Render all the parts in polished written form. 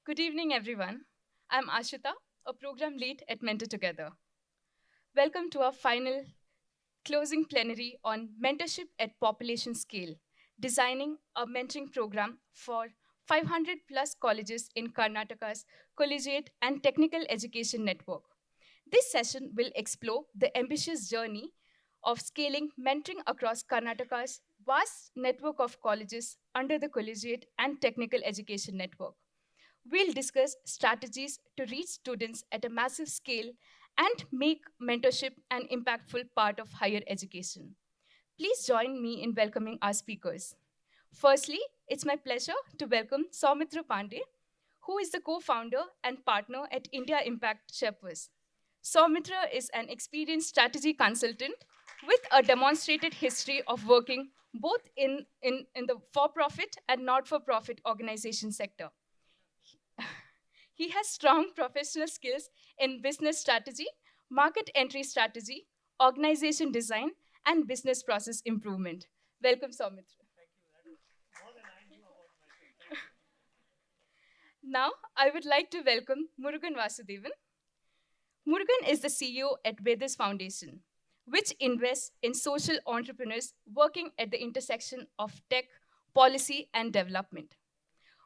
Good evening, everyone. I'm Ashita, a program lead at Mentor Together. Welcome to our final closing plenary on mentorship at population scale, designing a mentoring program for 500 plus colleges in Karnataka's Collegiate and Technical Education Network. This session will explore the ambitious journey of scaling mentoring across Karnataka's vast network of colleges under the Collegiate and Technical Education Network. We'll discuss strategies to reach students at a massive scale and make mentorship an impactful part of higher education. Please join me in welcoming our speakers. Firstly, it's my pleasure to welcome Soumitra Pandey, who is the co founder and partner at India Impact Sherpas. Soumitra is an experienced strategy consultant with a demonstrated history of working both in the for profit and not for profit organization sector. He has strong professional skills in business strategy, market entry strategy, organization design, and business process improvement. Welcome, Soumitra. Now, I would like to welcome Murugan Vasudevan. Murugan is the CEO at Vedas Foundation, which invests in social entrepreneurs working at the intersection of tech, policy, and development,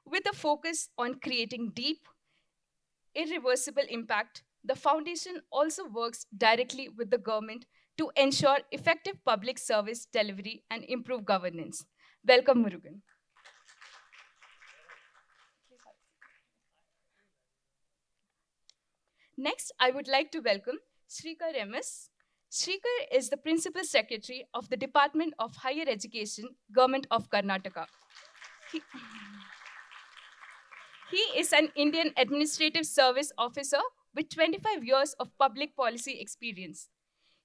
with a focus on creating deep, irreversible impact. The foundation also works directly with the government to ensure effective public service delivery and improve governance. Welcome, Murugan. Next, I would like to welcome Shrikar MS. Shrikar is the Principal Secretary of the Department of Higher Education, Government of Karnataka. He, he is an Indian Administrative Service Officer with 25 years of public policy experience.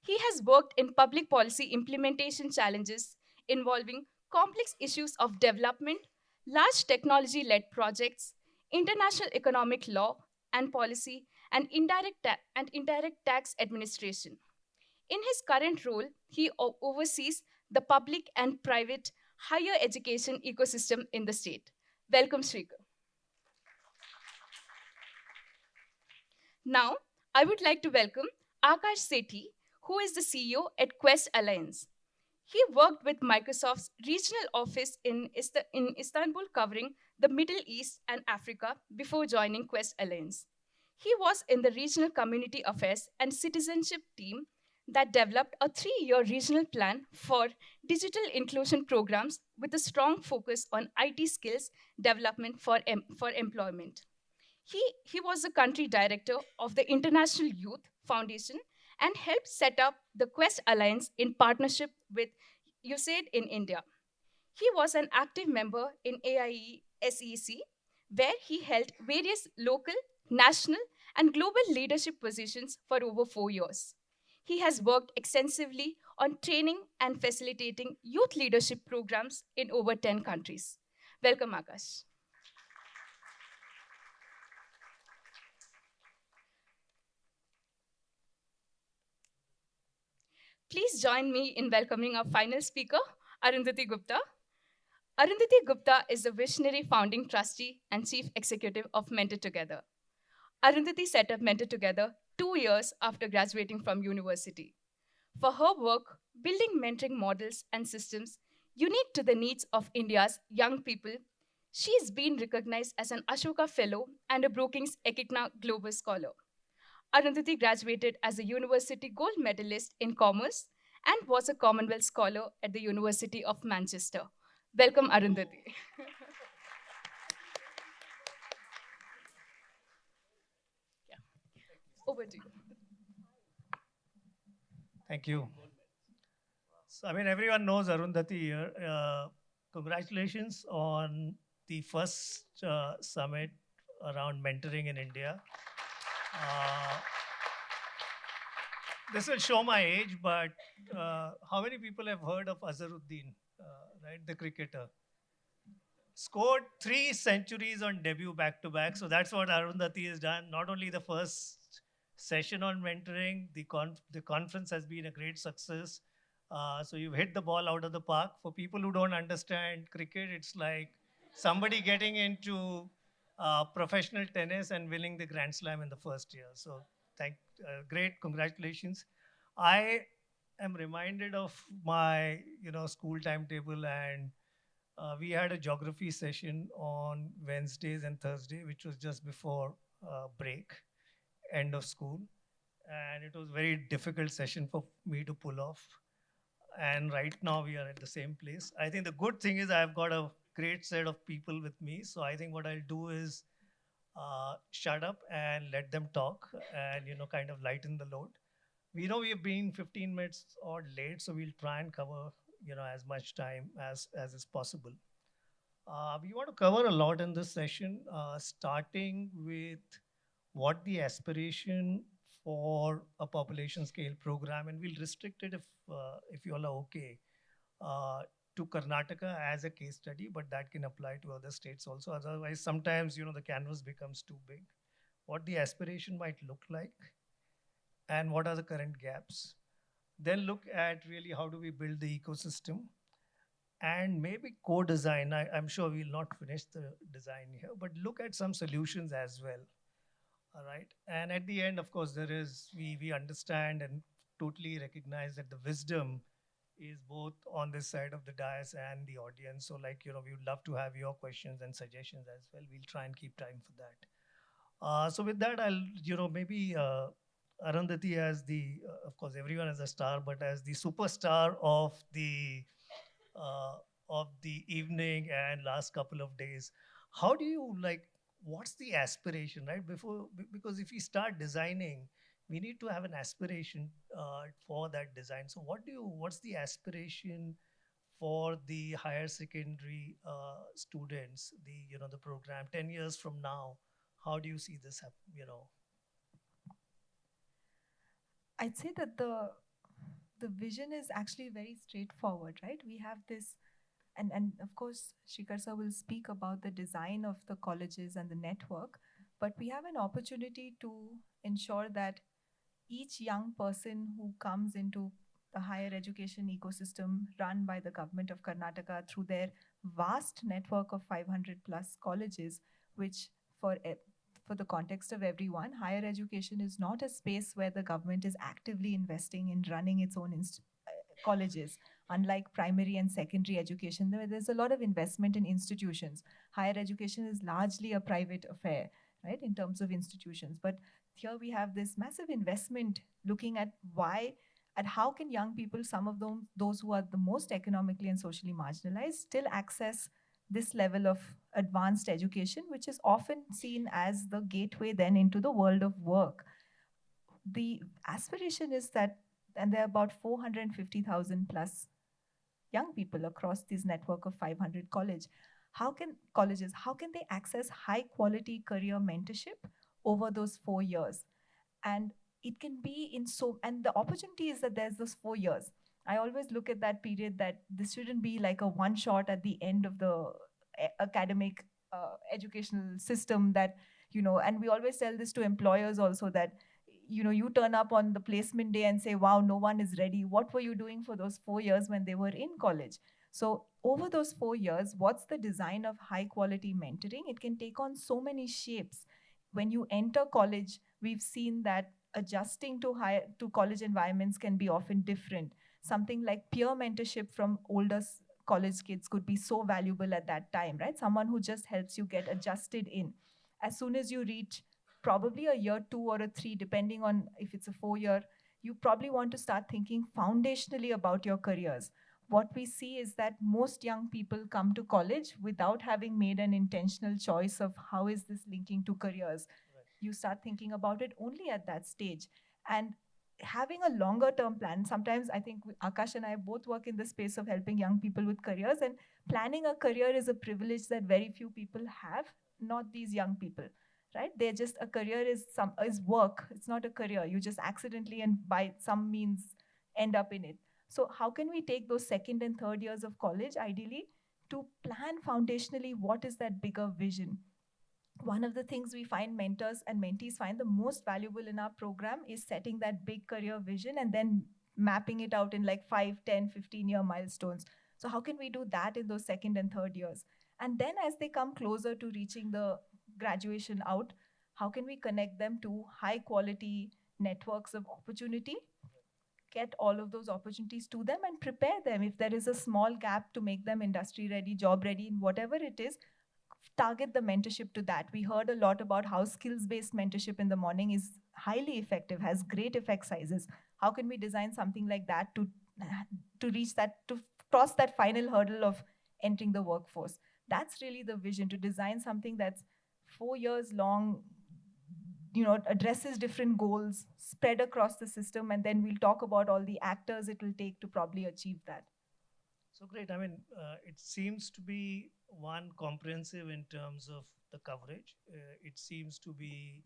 He has worked in public policy implementation challenges involving complex issues of development, large technology led projects, international economic law and policy, and indirect tax administration. In his current role, he oversees the public and private higher education ecosystem in the state. Welcome, Shrikar. Now, I would like to welcome Akash Sethi, who is the CEO at Quest Alliance. He worked with Microsoft's regional office in Istanbul, covering the Middle East and Africa before joining Quest Alliance. He was in the regional community affairs and citizenship team that developed a 3 year regional plan for digital inclusion programs with a strong focus on IT skills development for employment. He was the country director of the International Youth Foundation and helped set up the Quest Alliance in partnership with USAID in India. He was an active member in AIE SEC, where he held various local, national, and global leadership positions for over 4 years. He has worked extensively on training and facilitating youth leadership programs in over 10 countries. Welcome, Akash. Please join me in welcoming our final speaker, Arundhati Gupta. Arundhati Gupta is the visionary founding trustee and chief executive of Mentor Together. Arundhati set up Mentor Together 2 years after graduating from university. For her work building mentoring models and systems unique to the needs of India's young people, she is being recognized as an Ashoka Fellow and a Brookings Ekigna Global Scholar. Arundhati graduated as a university gold medalist in commerce and was a Commonwealth Scholar at the University of Manchester. Welcome, Arundhati. Yeah, over to you. Thank you. So, everyone knows Arundhati here. Congratulations on the first summit around mentoring in India. Uh, this will show my age, but how many people have heard of Azharuddin, right, the cricketer? Scored 3 centuries on debut back to back. So that's what Arundhati has done. Not only the first session on mentoring, the conference has been a great success. So you've hit the ball out of the park. For people who don't understand cricket, it's like somebody getting into professional tennis and winning the Grand Slam in the first year. So, great, congratulations. I am reminded of my, school timetable, and we had a geography session on Wednesdays and Thursday, which was just before break, end of school, and it was very difficult session for me to pull off. And right now we are at the same place. I think the good thing is I've got a great set of people with me. So I think what I'll do is shut up and let them talk and kind of lighten the load. We know we've been 15 minutes or late, so we'll try and cover as much time as is possible. We want to cover a lot in this session, starting with what the aspiration for a population scale program, and we'll restrict it if you all are okay uh, to Karnataka as a case study, but that can apply to other states also. Otherwise, sometimes the canvas becomes too big. What the aspiration might look like, and what are the current gaps. Then look at really how do we build the ecosystem, and maybe co-design. I'm sure we'll not finish the design here, but look at some solutions as well. All right. And at the end, of course, we understand and totally recognize that the wisdom is both on this side of the dais and the audience. So, like, we would love to have your questions and suggestions as well. We'll try and keep time for that. So with that, I'll, maybe Arundhati as of course, everyone is a star, but as the superstar uh, of the evening and last couple of days, how do you like? What's the aspiration, right? Because if we start designing, we need to have an aspiration for that design. So, what's the aspiration for the higher secondary students? The program 10 years from now. How do you see this happen? I'd say that the vision is actually very straightforward, right? We have this, and of course, Shikhar sir will speak about the design of the colleges and the network, but we have an opportunity to ensure that each young person who comes into the higher education ecosystem run by the government of Karnataka through their vast network of 500 plus colleges, which for for the context of everyone, higher education is not a space where the government is actively investing in running its own colleges. Unlike primary and secondary education, there's a lot of investment in institutions. Higher education is largely a private affair, right, in terms of institutions. But here we have this massive investment looking at at how can young people, some of them, those who are the most economically and socially marginalized, still access this level of advanced education, which is often seen as the gateway then into the world of work. The aspiration is that, and there are about 450,000 plus young people across this network of 500 colleges, how can they access high quality career mentorship over those 4 years? And it can be in so, and the opportunity is that there's those 4 years. I always look at that period that this shouldn't be like a one shot at the end of the academic educational system, that and we always tell this to employers also, that you turn up on the placement day and say, wow, no one is ready. What were you doing for those 4 years when they were in college? So over those 4 years, what's the design of high quality mentoring? It can take on so many shapes. When you enter college, we've seen that adjusting to college environments can be often different. Something like peer mentorship from older college kids could be so valuable at that time, right? Someone who just helps you get adjusted in. As soon as you reach probably a year 2 or a 3, depending on if it's a 4 year, you probably want to start thinking foundationally about your careers. What we see is that most young people come to college without having made an intentional choice of how is this linking to careers. Right. You start thinking about it only at that stage. And having a longer term plan, sometimes I think Akash and I both work in the space of helping young people with careers, and planning a career is a privilege that very few people have, not these young people, right? They're just, a career is work, it's not a career. You just accidentally and by some means end up in it. So how can we take those second and third years of college ideally to plan foundationally what is that bigger vision? One of the things we find mentors and mentees find the most valuable in our program is setting that big career vision and then mapping it out in like 5, 10, 15-year milestones. So how can we do that in those second and third years? And then as they come closer to reaching graduation out, how can we connect them to high quality networks of opportunity, get all of those opportunities to them and prepare them if there is a small gap to make them industry ready, job ready, in whatever it is, target the mentorship to that. We heard a lot about how skills based mentorship in the morning is highly effective, has great effect sizes. How can we design something like that to reach that, to cross that final hurdle of entering the workforce? That's really the vision, to design something that's 4 years long, addresses different goals spread across the system, and then we'll talk about all the actors it will take to probably achieve that. So great. I mean, it seems to be one comprehensive in terms of the coverage. It seems to be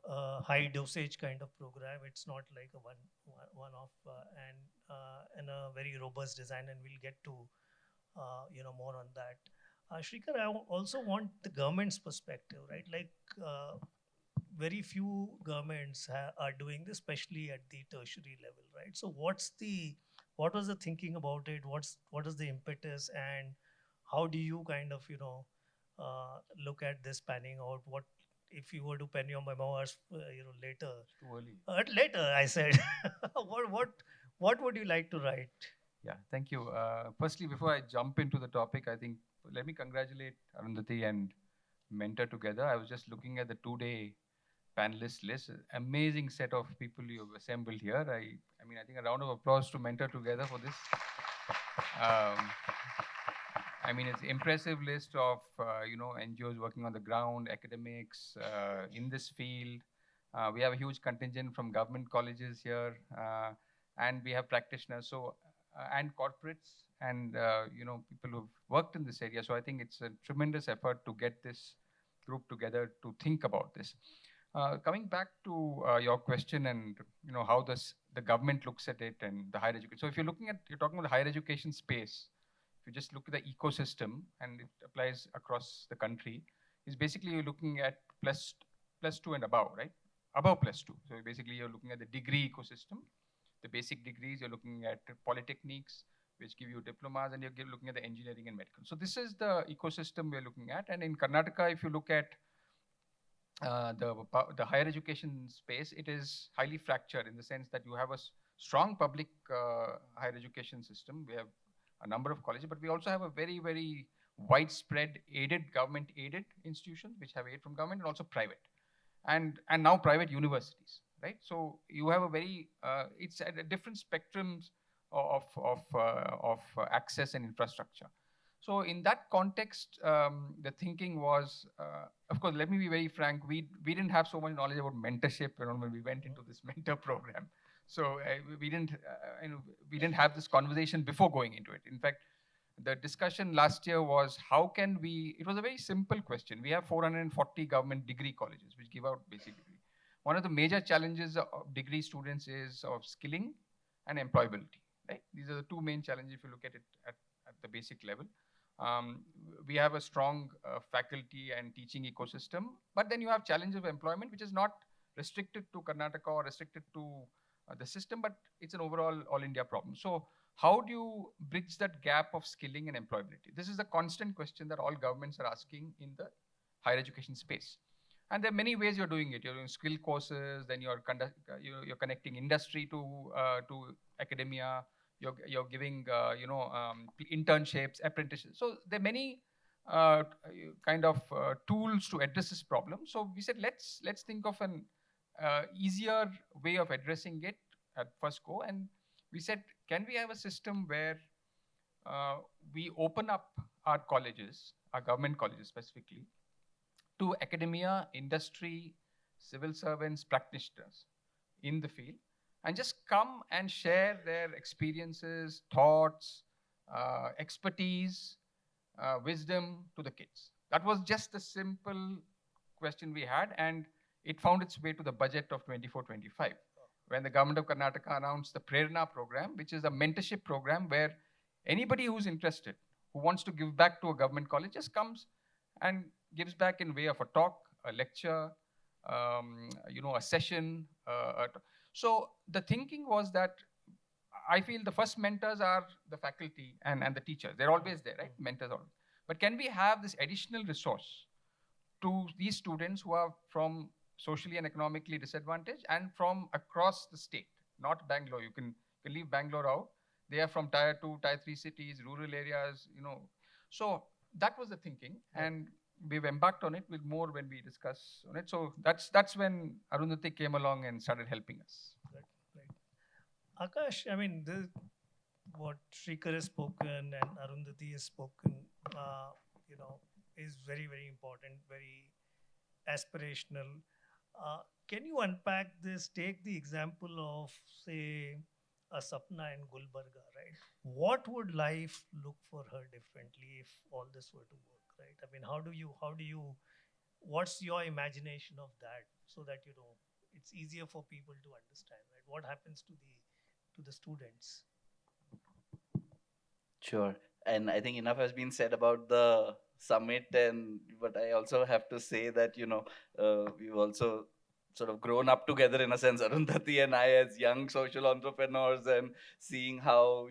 a high dosage kind of program. It's not like a one off and a very robust design. And we'll get to more on that. Shrikar, also want the government's perspective, right? Like very few governments are doing this, especially at the tertiary level, right? So what was the thinking about it? What is the impetus, and how do you kind of look at this panning out? What if you were to pen your memoirs, later? It's too early. Later, I said. What would you like to write? Yeah, thank you. Firstly, before I jump into the topic, I think let me congratulate Arundhati and Mentor together. I was just looking at the 2-day panelist list. Amazing set of people you've assembled here. I mean, I think a round of applause to Mentor together for this. Um, I mean, it's impressive list of NGOs working on the ground, academics in this field. We have a huge contingent from government colleges here, and we have practitioners. So and corporates and people who've worked in this area. So I think it's a tremendous effort to get this group together to think about this. Coming back to your question and how the government looks at it and the higher education. So if you're talking about the higher education space, if you just look at the ecosystem, and it applies across the country, is basically you're looking at plus 2 and above, right? Above plus 2. So basically you're looking at the degree ecosystem, the basic degrees. You're looking at polytechniques, which give you diplomas, and you're looking at the engineering and medical. So this is the ecosystem we're looking at. And in Karnataka, if you look at the higher education space, it is highly fractured in the sense that you have a strong public higher education system. We have a number of colleges, but we also have a very, very widespread government aided institutions, which have aid from government, and also private, and now private universities, right? So you have a very, it's at a different spectrums of access and infrastructure. So in that context, the thinking was, of course, let me be very frank, we didn't have so much knowledge about mentorship when we went into this mentor program. So we didn't have this conversation before going into it. In fact, the discussion last year was it was a very simple question. We have 440 government degree colleges which give out basic degree. One of the major challenges of degree students is of skilling and employability, right? These are the two main challenges if you look at it at the basic level. We have a strong faculty and teaching ecosystem, but then you have challenges of employment, which is not restricted to Karnataka or restricted to the system, but it's an overall all India problem. So how do you bridge that gap of skilling and employability? This is a constant question that all governments are asking in the higher education space. And there are many ways you're doing it. You're doing skill courses, then you're connecting industry to academia. You're giving internships, apprenticeships. So there are many kind of tools to address this problem. So we said let's think of an easier way of addressing it at first go. And we said, can we have a system where we open up our colleges, our government colleges specifically, to academia, industry, civil servants, practitioners in the field, and just come and share their experiences, thoughts, expertise, wisdom to the kids. That was just a simple question we had, and it found its way to the budget of 24-25, when the government of Karnataka announced the Prerna program, which is a mentorship program where anybody who's interested, who wants to give back to a government college, just comes and gives back in way of a talk, a lecture, a session. So the thinking was that I feel the first mentors are the faculty and the teachers. They're always there, right? Mentors always. But can we have this additional resource to these students who are from socially and economically disadvantaged and from across the state, not Bangalore. You can leave Bangalore out. They are from tier 2, tier 3 cities, rural areas, So that was the thinking. Right. And we've embarked on it with more when we discuss on it. So that's when Arundhati came along and started helping us. Right. Right. Akash, I mean, what Shrikar has spoken and Arundhati has spoken, uh, you know, is very, very important, very aspirational. Can you unpack this? Take the example of, say, a Sapna in Gulbarga, right? What would life look for her differently if all this were to work, right? I mean, what's your imagination of that so that, it's easier for people to understand, right? What happens to the students? Sure. And I think enough has been said about the summit, and but I also have to say that we've also sort of grown up together in a sense, Arundhati and I, as young social entrepreneurs, and seeing how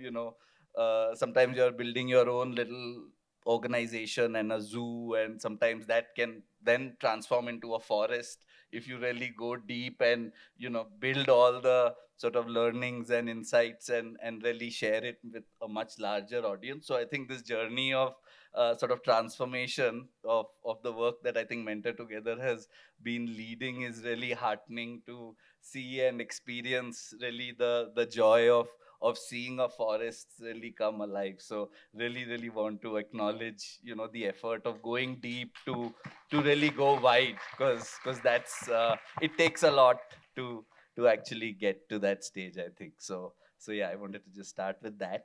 sometimes you're building your own little organization and a zoo, and sometimes that can then transform into a forest if you really go deep and build all the sort of learnings and insights, and really share it with a much larger audience. So I think this journey of sort of transformation of the work that I think Mentor Together has been leading is really heartening to see and experience, really the joy of seeing a forest really come alive. So really want to acknowledge the effort of going deep to really go wide, because that's it takes a lot to actually get to that stage, I think. So yeah, I wanted to just start with that.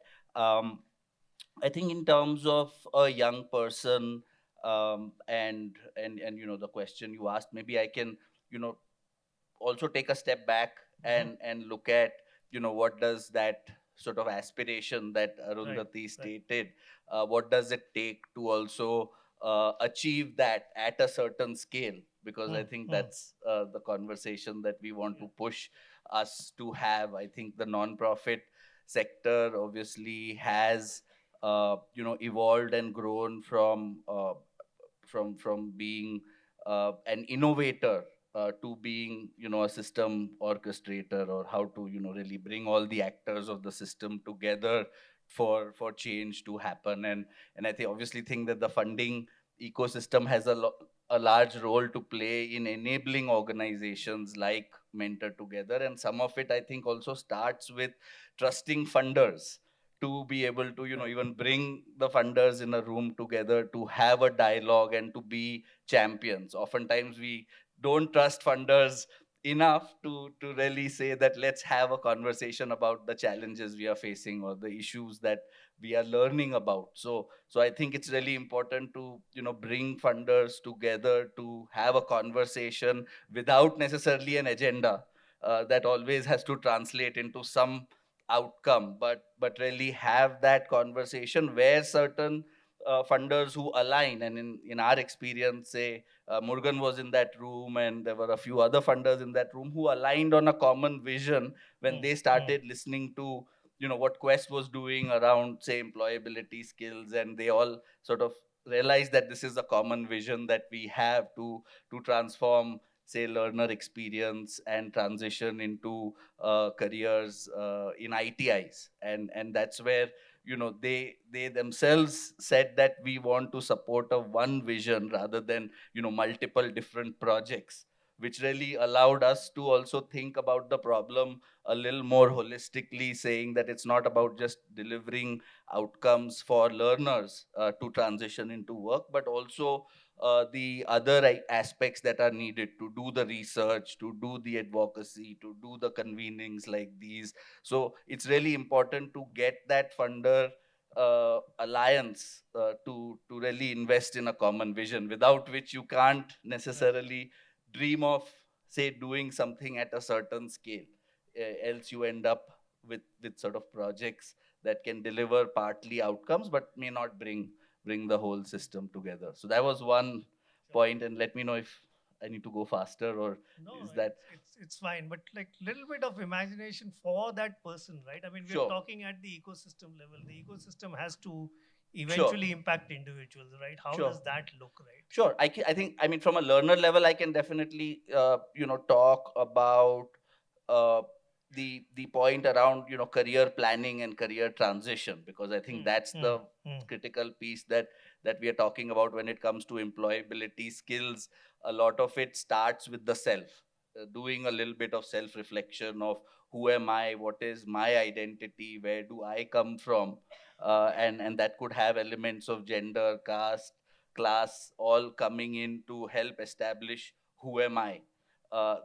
I think in terms of a young person, and the question you asked, maybe I can you know also take a step back Mhm. and look at what does that sort of aspiration that Right, Arundhati right. stated, what does it take to also achieve that at a certain scale, because I Hmm, think hmm. that's the conversation that we want Yeah. to push us to have. I think the non-profit sector obviously has evolved and grown from being an innovator to being a system orchestrator, or how to really bring all the actors of the system together for change to happen. And I think obviously think that the funding ecosystem has a large role to play in enabling organizations like Mentor Together, and some of it I think also starts with trusting funders to be able to Right. even bring the funders in a room together to have a dialogue and to be champions. Oftentimes we don't trust funders enough to really say that let's have a conversation about the challenges we are facing or the issues that we are learning about. So I think it's really important to bring funders together to have a conversation without necessarily an agenda that always has to translate into some outcome, but really have that conversation where certain funders who align. And in our experience, say Murugan was in that room, and there were a few other funders in that room who aligned on a common vision when Hmm, they hmm. started listening to what Quest was doing around, say, employability skills, and they all sort of realized that this is a common vision that we have to transform, say, learner experience and transition into careers in ITIs. And that's where they themselves said that we want to support a one vision rather than multiple different projects, which really allowed us to also think about the problem a little more holistically, saying that it's not about just delivering outcomes for learners to transition into work, but also the other aspects that are needed to do the research, to do the advocacy, to do the convenings like these. So it's really important to get that funder alliance to really invest in a common vision, without which you can't Right. necessarily dream of, say, doing something at a certain scale. Else you end up with sort of projects that can deliver partly outcomes but may not bring the whole system together. So that was one Sure. point, and let me know if I need to go faster, or No, is no, that it's fine, but like little bit of imagination for that person, right? I mean, we're sure? talking at the ecosystem level. The ecosystem has to, eventually impact individuals, right? How Sure. does that look, right? Sure. I think, I mean, from a learner level, I can definitely, talk about uh, the point around, career planning and career transition, because I think that's Hmm, the hmm. critical piece that we are talking about when it comes to employability skills. A lot of it starts with the self, doing a little bit of self reflection of who am I, what is my identity, where do I come from, and that could have elements of gender, caste, class, all coming in to help establish who am I.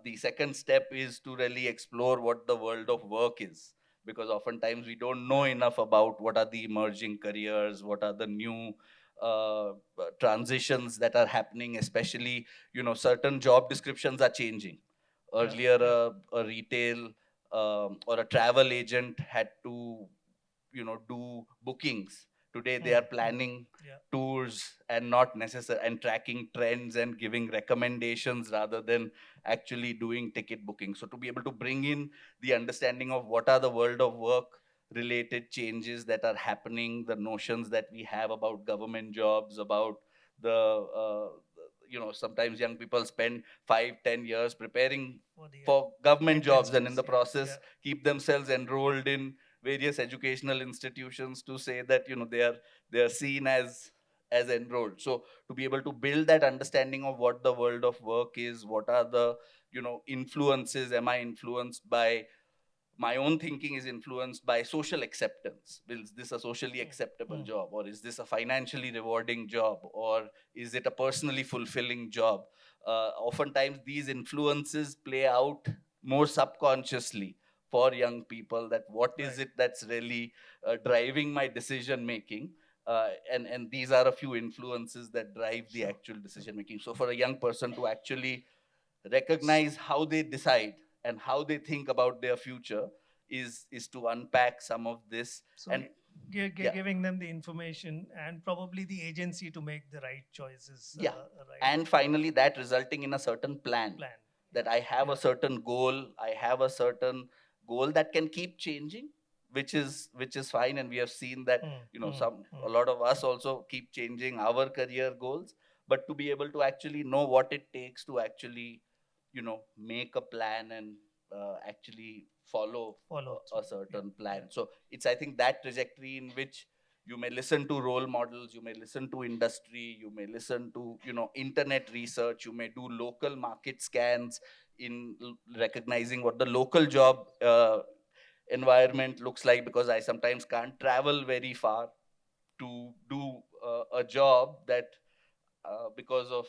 The second step is to really explore what the world of work is, because oftentimes we don't know Right. enough about what are the emerging careers, what are the new transitions that are happening, especially, certain job descriptions are changing. Yeah, Earlier, yeah. a retail or a travel agent had to, do bookings. Today they Hmm, are hmm. planning Yeah. tours and not necessary, and tracking trends and giving recommendations rather than actually doing ticket booking. So to be able to bring in the understanding of what are the world of work related changes that are happening, the notions that we have about government jobs, about the sometimes young people spend 5-10 years preparing For the for government entrance jobs, and in test. the Yeah, process yeah. keep themselves enrolled in various educational institutions to say that, they are seen as enrolled. So to be able to build that understanding of what the world of work is, what are the, influences, am I influenced by, my own thinking is influenced by social acceptance. Is this a socially Hmm, acceptable hmm. job, or is this a financially rewarding job, or is it a personally fulfilling job? Oftentimes these influences play out more subconsciously for young people, that what is Right. it that's really driving my decision making. And these are a few influences that drive the Sure. actual decision making. So for a young person to actually recognize how they decide and how they think about their future is to unpack some of this. So And yeah, giving them the information and probably the agency to make the right choices, yeah, right? and finally that resulting in a certain plan, Plan. that Yeah, I have a yeah. certain goal, I have a certain goal that can keep changing, which is fine. And we have seen that, Hmm, hmm, some, a hmm. lot of us also keep changing our career goals. But to be able to actually know what it takes to actually, make a plan and actually follow Follow a through. Yeah, certain plan. yeah. So it's, I think, that trajectory in which you may listen to role models, you may listen to industry, you may listen to, internet research, you may do local market scans in recognizing what the local job environment looks like, because I sometimes can't travel very far to do a job that, because of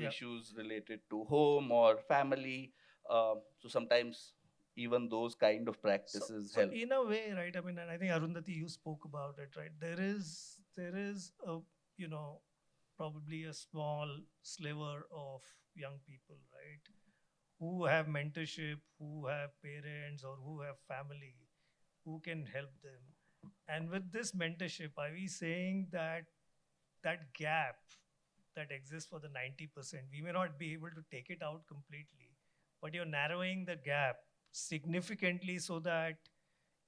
Yeah. issues related to home or family. So sometimes even those kind of So, practices so help. in a way, right? I mean, and I think Arundhati, you spoke about it, right? There is a, you know probably a small sliver of young people, right, who have mentorship, who have parents, or who have family, who can help them. And with this mentorship, are we saying that that gap that exists for the 90%, we may not be able to take it out completely, but you're narrowing the gap significantly so that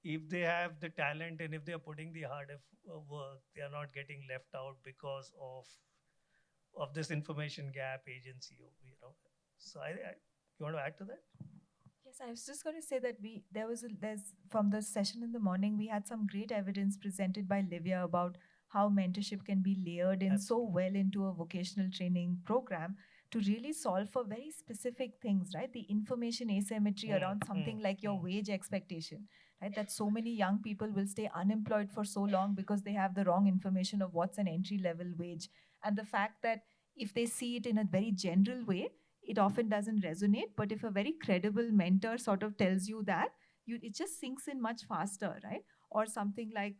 if they have the talent and if they are putting the hard work, they are not getting left out because of this information gap agency, so you want to add to that? Yes, I was just going to say that there's from the session in the morning we had some great evidence presented by Livia about how mentorship can be layered in so Absolutely. well into a vocational training program to really solve for very specific things, right? The information asymmetry Hmm, around hmm, something like your hmm. wage expectation, right? That so many young people will stay unemployed for so long because they have the wrong information of what's an entry level wage. And the fact that if they see it in a very general way, it often doesn't resonate. But if a very credible mentor sort of tells you that, it just sinks in much faster, right? Or something like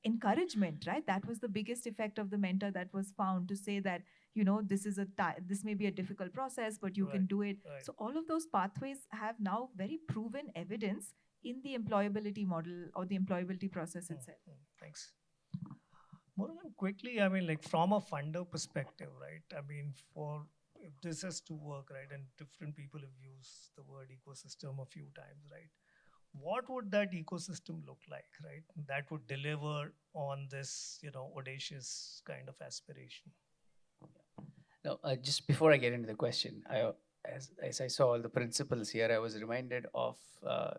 encouragement, right? That was the biggest effect of the mentor that was found, to say that, this may be a difficult process, but you Right, can do it. right. So all of those pathways have now very proven evidence in the employability model or the employability process Hmm, itself. hmm. Thanks. Moreover, quickly, I mean, like from a funder perspective, right? I mean, for if this has to work, right, and different people have used the word ecosystem a few times, right? what would that ecosystem look like, right? That would deliver on this, audacious kind of aspiration. No, just before I get into the question, as I saw all the principles here, I was reminded of a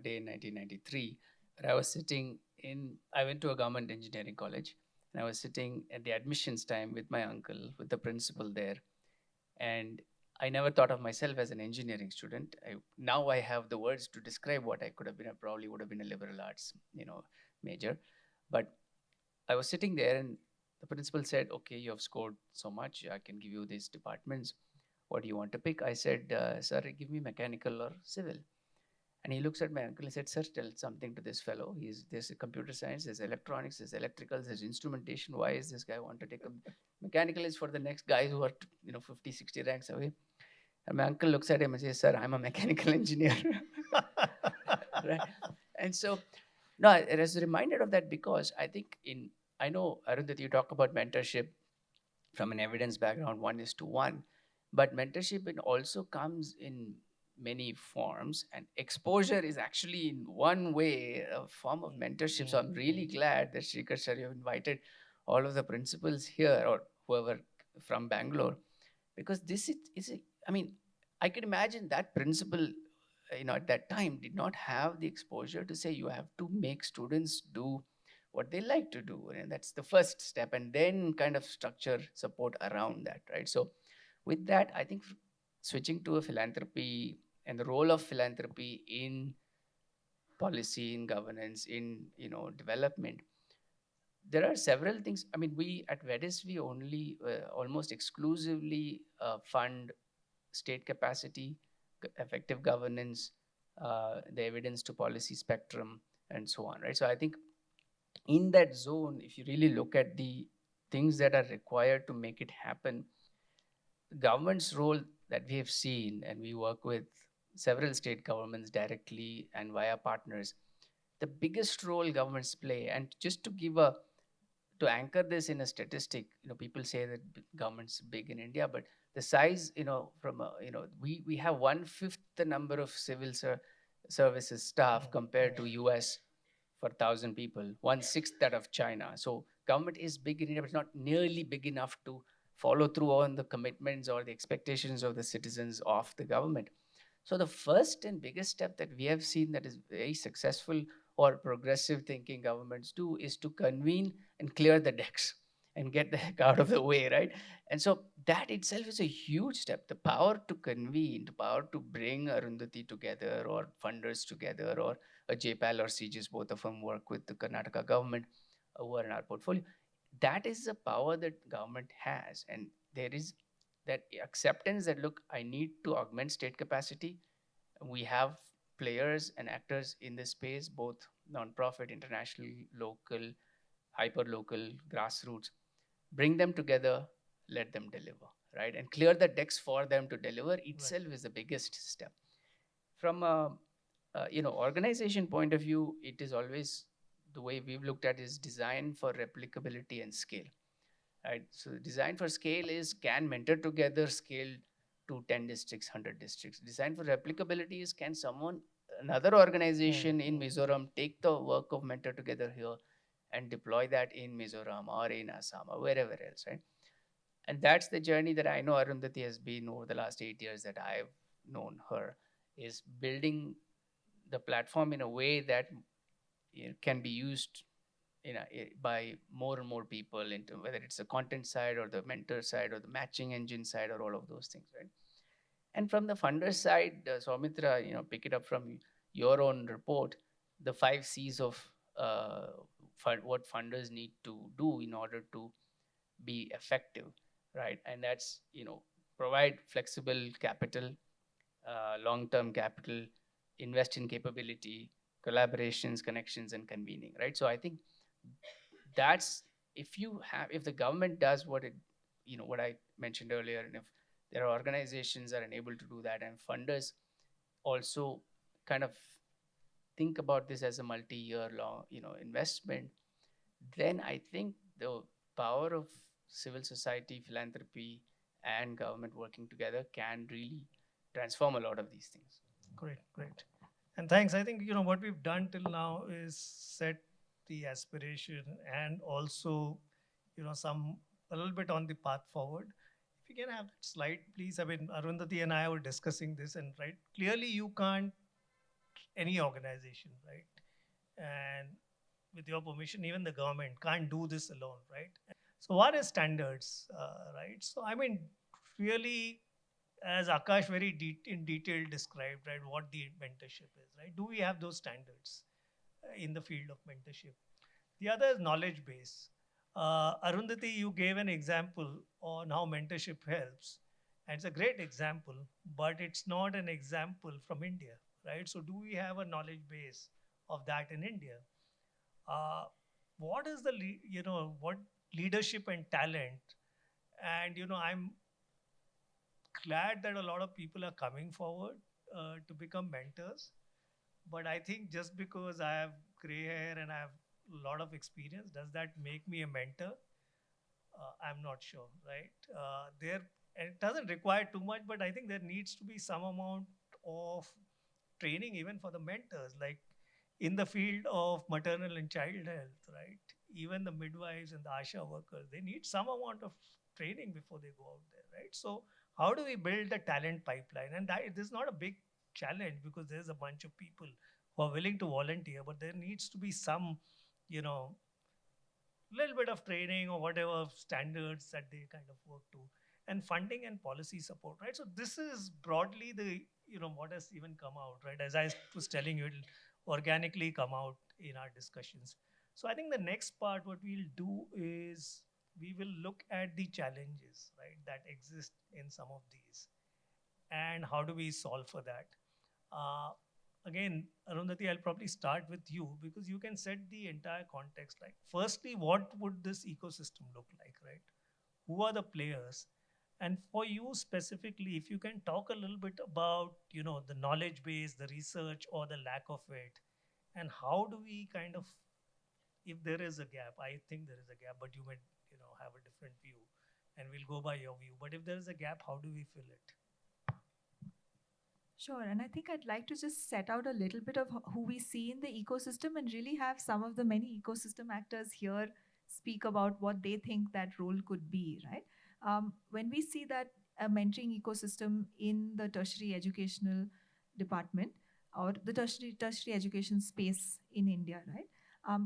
day in 1993 where I was sitting in. I went to a government engineering college, and I was sitting at the admissions time with my uncle, with the principal there, and I never thought of myself as an engineering student. Now I have the words to describe what I could have been. I probably would have been a liberal arts, major, but I was sitting there, and the principal said, "Okay, you have scored so much. I can give you these departments. What do you want to pick?" I said, "Sir, give me mechanical or civil." And he looks at my uncle and said, "Sir, tell something to this fellow. There's computer science, there's electronics, there's electrical, there's instrumentation. Why is this guy want to take a mechanical is for the next guys who are 50, 60 ranks away?" And my uncle looks at him and says, "Sir, I'm a mechanical engineer." Right? And so, no, I was reminded of that because I know, Arundhati, you talk about mentorship from an evidence background, 1:1, but mentorship also comes in many forms, and exposure is actually in one way a form of mentorship. So I'm really glad that Srikhar sir, you invited all of the principals here or whoever from Bangalore, because I mean, I can imagine that principal, at that time did not have the exposure to say you have to make students do what they like to do, and that's the first step, and then kind of structure support around that, right? So with that, I think switching to a philanthropy and the role of philanthropy in policy, in governance, in development, there are several things. I mean, we at Vedis, we only almost exclusively fund state capacity, effective governance, the evidence to policy spectrum, and so on, right? So I think in that zone, if you really look at the things that are required to make it happen, government's role that we have seen, and we work with several state governments directly and via partners, the biggest role governments play, and just to anchor this in a statistic, people say that government's big in India, but the size, we have 1/5 the number of services staff compared to US for 1,000 people, 1/6 that of China. So government is big in India, but it's not nearly big enough to follow through on the commitments or the expectations of the citizens of the government. So the first and biggest step that we have seen that is very successful or progressive thinking governments do is to convene and clear the decks and get the heck out of the way, right? And so that itself is a huge step. The power to convene, the power to bring Arundhati together or funders together or a JPAL or CGS, both of them work with the Karnataka government who are in our portfolio. That is the power that government has. And there is that acceptance that, look, I need to augment state capacity. We have players and actors in this space, both nonprofit, international, local, hyper local, grassroots. Bring them together, let them deliver, right? And clear the decks for them to deliver itself is the biggest step. From a organization point of view, it is always the way we've looked at is design for replicability and scale, right? So design for scale is, can mentor together scale to 10 districts, 100 districts. Design for replicability is, can another organization in Mizoram take the work of mentor together here and deploy that in Mizoram or in Assam or wherever else, right? And that's the journey that I know Arundhati has been over the last 8 years that I've known her, is building the platform in a way that can be used by more and more people, into whether it's the content side or the mentor side or the matching engine side or all of those things, right? And from the funder side, Soumitra, pick it up from your own report, the 5 C's of what funders need to do in order to be effective, right? And that's, provide flexible capital, long-term capital, invest in capability, collaborations, connections, and convening, right? So I think that's, if the government does what I mentioned earlier, and if there are organizations that are unable to do that, and funders also kind of think about this as a multi-year long investment, then I think the power of civil society, philanthropy, and government working together can really transform a lot of these things. Great, great. And thanks. I think what we've done till now is set the aspiration and also some a little bit on the path forward. If you can have that slide, please. I mean, Arundhati and I were discussing this, and right, clearly you can't any organization, right, and with your permission, even the government can't do this alone, right? So what is standards, right? So I mean, really, as Akash very in detail described, right, what the mentorship is, right? Do we have those standards in the field of mentorship? The other is knowledge base. Arundhati, you gave an example on how mentorship helps. And it's a great example, but it's not an example from India, right? So, do we have a knowledge base of that in India? Uh, what is the, what leadership and talent? And, I'm glad that a lot of people are coming forward to become mentors. But I think just because I have gray hair and I have a lot of experience, does that make me a mentor? I'm not sure, right? There and it doesn't require too much, but I think there needs to be some amount of training even for the mentors, like in the field of maternal and child health, right? Even the midwives and the ASHA workers, they need some amount of training before they go out there, right? So how do we build the talent pipeline? And that this is not a big challenge because there's a bunch of people who are willing to volunteer, but there needs to be some, you know, little bit of training or whatever standards that they kind of work to, and funding and policy support, right? So this is broadly the what has even come out, right? As I was telling you, it'll organically come out in our discussions. So I think the next part what we'll do is we will look at the challenges, right, that exist in some of these, and how do we solve for that. uh, Again, Arundhati, I'll probably start with you because you can set the entire context. Like, firstly, what would this ecosystem look like, right? Who are the players? And for you specifically, if you can talk a little bit about, the knowledge base, the research, or the lack of it, and how do we kind of, if there is a gap, I think there is a gap, but you might, have a different view, and we'll go by your view. But if there is a gap, how do we fill it? Sure, and I think I'd like to just set out a little bit of who we see in the ecosystem and really have some of the many ecosystem actors here speak about what they think that role could be, right? When we see that a mentoring ecosystem in the tertiary educational department or the tertiary education space in India, right?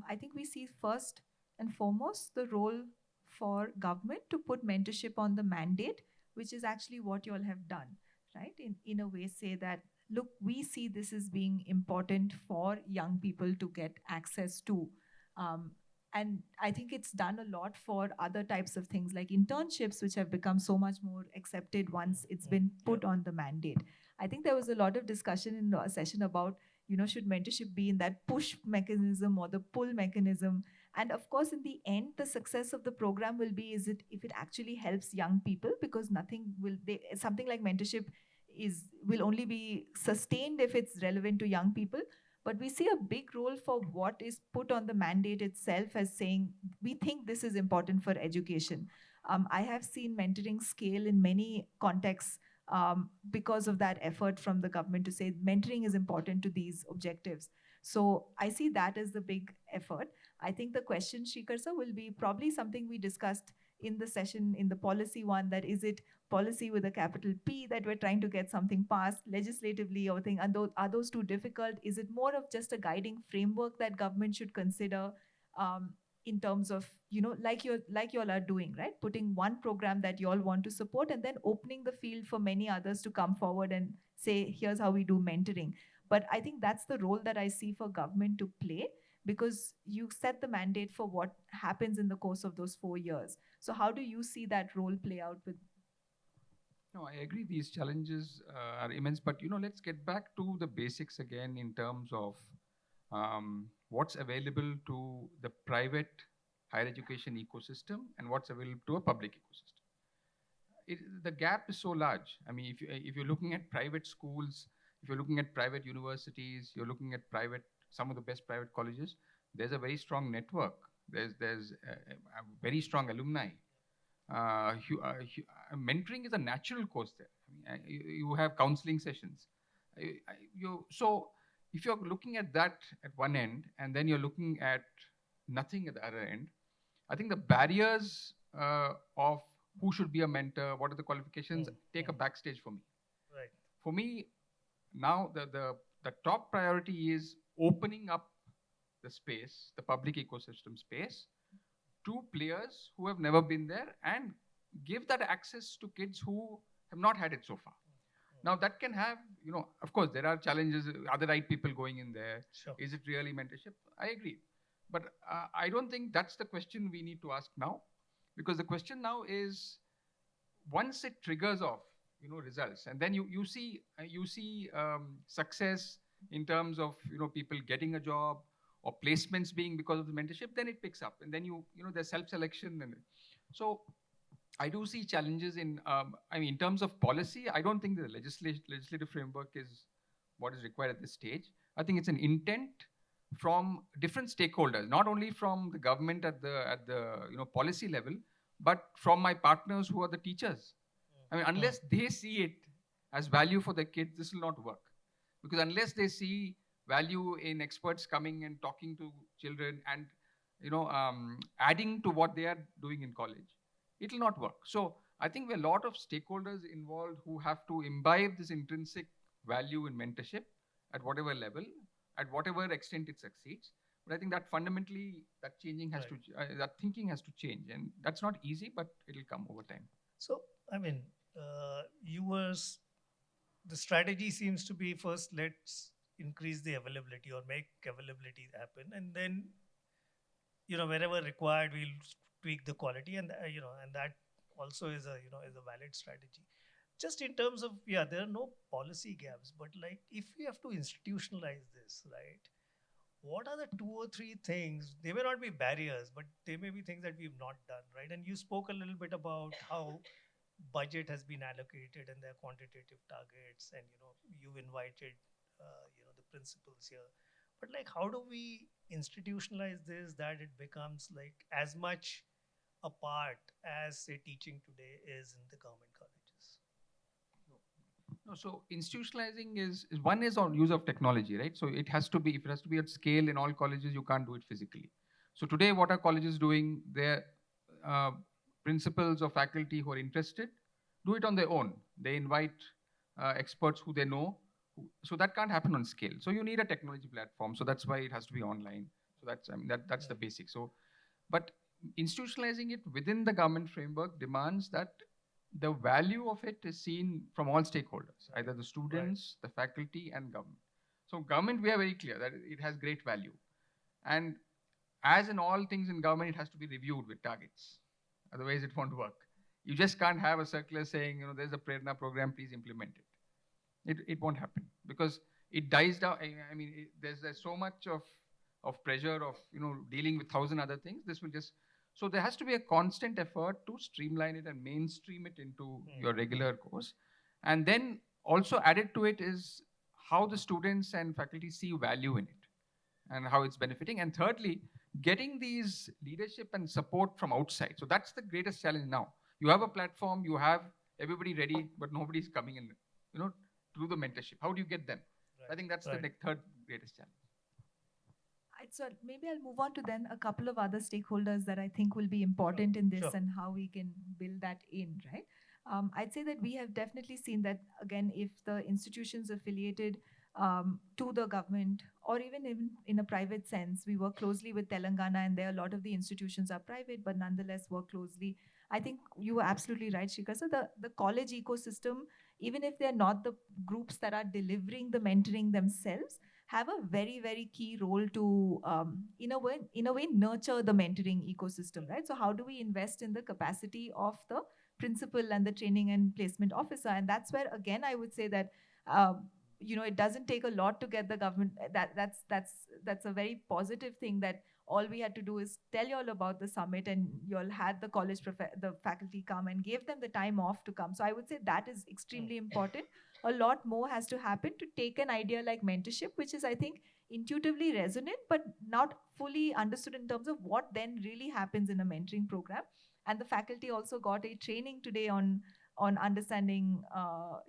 I think we see first and foremost the role for government to put mentorship on the mandate, which is actually what you all have done, right? In a way, say that, look, we see this as being important for young people to get access to. Um, and I think it's done a lot for other types of things like internships, which have become so much more accepted once it's been put on the mandate. I think there was a lot of discussion in a session about, should mentorship be in that push mechanism or the pull mechanism? And of course, in the end, the success of the program will be is it if it actually helps young people, because nothing will they something like mentorship is will only be sustained if it's relevant to young people. But we see a big role for what is put on the mandate itself as saying we think this is important for education. I have seen mentoring scale in many contexts because of that effort from the government to say mentoring is important to these objectives. So I see that as the big effort. I think the question, Shikar sir, will be probably something we discussed in the session in the policy one, that is it policy with a capital P that we're trying to get something passed legislatively, or thing, and are those too difficult? Is it more of just a guiding framework that government should consider, in terms of, like you all are doing, right, putting one program that you all want to support and then opening the field for many others to come forward and say here's how we do mentoring. But I think that's the role that I see for government to play, because you set the mandate for what happens in the course of those 4 years. So how do you see that role play out with? No, I agree. These challenges are immense, but let's get back to the basics again in terms of what's available to the private higher education ecosystem and what's available to a public ecosystem. The gap is so large. I mean, if you're looking at private schools, if you're looking at private universities, you're looking at some of the best private colleges. There's a very strong network. There's a very strong alumni. Mentoring is a natural course there. I mean, you have counseling sessions. So if you're looking at that at one end and then you're looking at nothing at the other end, I think the barriers of who should be a mentor, what are the qualifications, take a backstage for me. Right. For me, now the top priority is opening up the space, the public ecosystem space, to players who have never been there and give that access to kids who have not had it so far. Now that can have, of course, there are challenges. Are the right people going in there? Sure. Is it really mentorship? I agree. But I don't think that's the question we need to ask now, because the question now is, once it triggers off, results, and then you see success in terms of people getting a job or placements being because of the mentorship, then it picks up, and then there's self-selection, and so I do see challenges in, in terms of policy. I don't think the legislative framework is what is required at this stage. I think it's an intent from different stakeholders, not only from the government at the policy level, but from my partners who are the teachers. I mean, unless they see it as value for their kids, this will not work. Because unless they see value in experts coming and talking to children and adding to what they are doing in college, it will not work. So I think there are a lot of stakeholders involved who have to imbibe this intrinsic value in mentorship at whatever level, at whatever extent it succeeds. But I think that fundamentally that changing has to that thinking has to change, and that's not easy, but it'll come over time. So, I mean, the strategy seems to be, first let's increase the availability or make availability happen, and then wherever required we'll tweak the quality, and and that also is a valid strategy. Just in terms of, there are no policy gaps, but like if we have to institutionalize this, right, what are the 2 or 3 things? They may not be barriers, but they may be things that we've not done, right? And you spoke a little bit about how budget has been allocated and there are quantitative targets, and you've invited the principals here. But like, how do we institutionalize this that it becomes like as much a part as, say, teaching today is in the government colleges? No, so institutionalizing is one is on use of technology, right? So it has to be, if it has to be at scale in all colleges, you can't do it physically. So today, what are colleges doing? Their principals or faculty who are interested do it on their own. They invite experts who they know. So that can't happen on scale. So you need a technology platform. So that's why it has to be online. So that's the basic. So, but institutionalizing it within the government framework demands that the value of it is seen from all stakeholders, either the students, the faculty, and government. So government, we are very clear that it has great value. And as in all things in government, it has to be reviewed with targets. Otherwise, it won't work. You just can't have a circular saying, there's a Prerna program, please implement it. It won't happen because it dies down. I mean, there's so much of pressure of, dealing with 1,000 other things. This will just, so there has to be a constant effort to streamline it and mainstream it into your regular course. And then also added to it is how the students and faculty see value in it and how it's benefiting. And thirdly, getting these leadership and support from outside. So that's the greatest challenge now. You have a platform, you have everybody ready, but nobody's coming in, through the mentorship. How do you get them? I think that's the third greatest challenge. So maybe I'll move on to then a couple of other stakeholders that I think will be important in this and how we can build that in, right? I'd say that we have definitely seen that, again, if the institutions affiliated to the government or even in a private sense, we work closely with Telangana, and there a lot of the institutions are private, but nonetheless work closely. I think you were absolutely right, Shikhar. So the college ecosystem, even if they're not the groups that are delivering the mentoring themselves, have a very, very key role to, in a way, nurture the mentoring ecosystem, right? So how do we invest in the capacity of the principal and the training and placement officer? And that's where, again, I would say that, it doesn't take a lot to get the government. That's a very positive thing, that all we had to do is tell you all about the summit, and you all had the the faculty come and gave them the time off to come. So I would say that is extremely important. A lot more has to happen to take an idea like mentorship, which is, I think, intuitively resonant, but not fully understood in terms of what then really happens in a mentoring program. And the faculty also got a training today on on understanding, how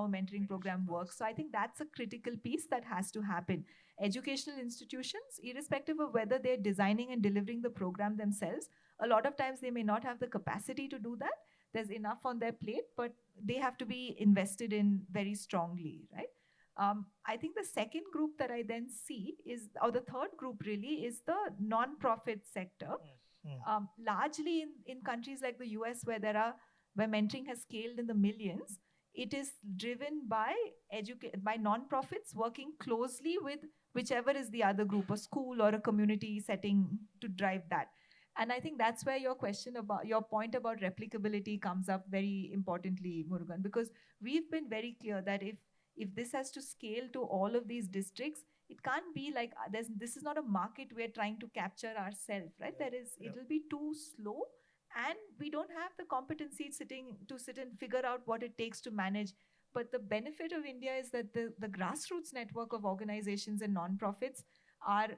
a mentoring program works. So I think that's a critical piece that has to happen. Educational institutions, irrespective of whether they're designing and delivering the program themselves, a lot of times they may not have the capacity to do that. There's enough on their plate, but they have to be invested in very strongly, right? I think the second group that I then see is, or the third group really, is the non-profit sector. Largely in countries like the US, where mentoring has scaled in the millions, it is driven by by non-profits working closely with whichever is the other group, a school or a community setting, to drive that. And I think that's where your point about replicability comes up very importantly, Murugan, because we've been very clear that if this has to scale to all of these districts, it can't be like this is not a market we're trying to capture ourselves, right? It'll be too slow, and we don't have the competency to sit and figure out what it takes to manage. But the benefit of India is that the grassroots network of organizations and nonprofits are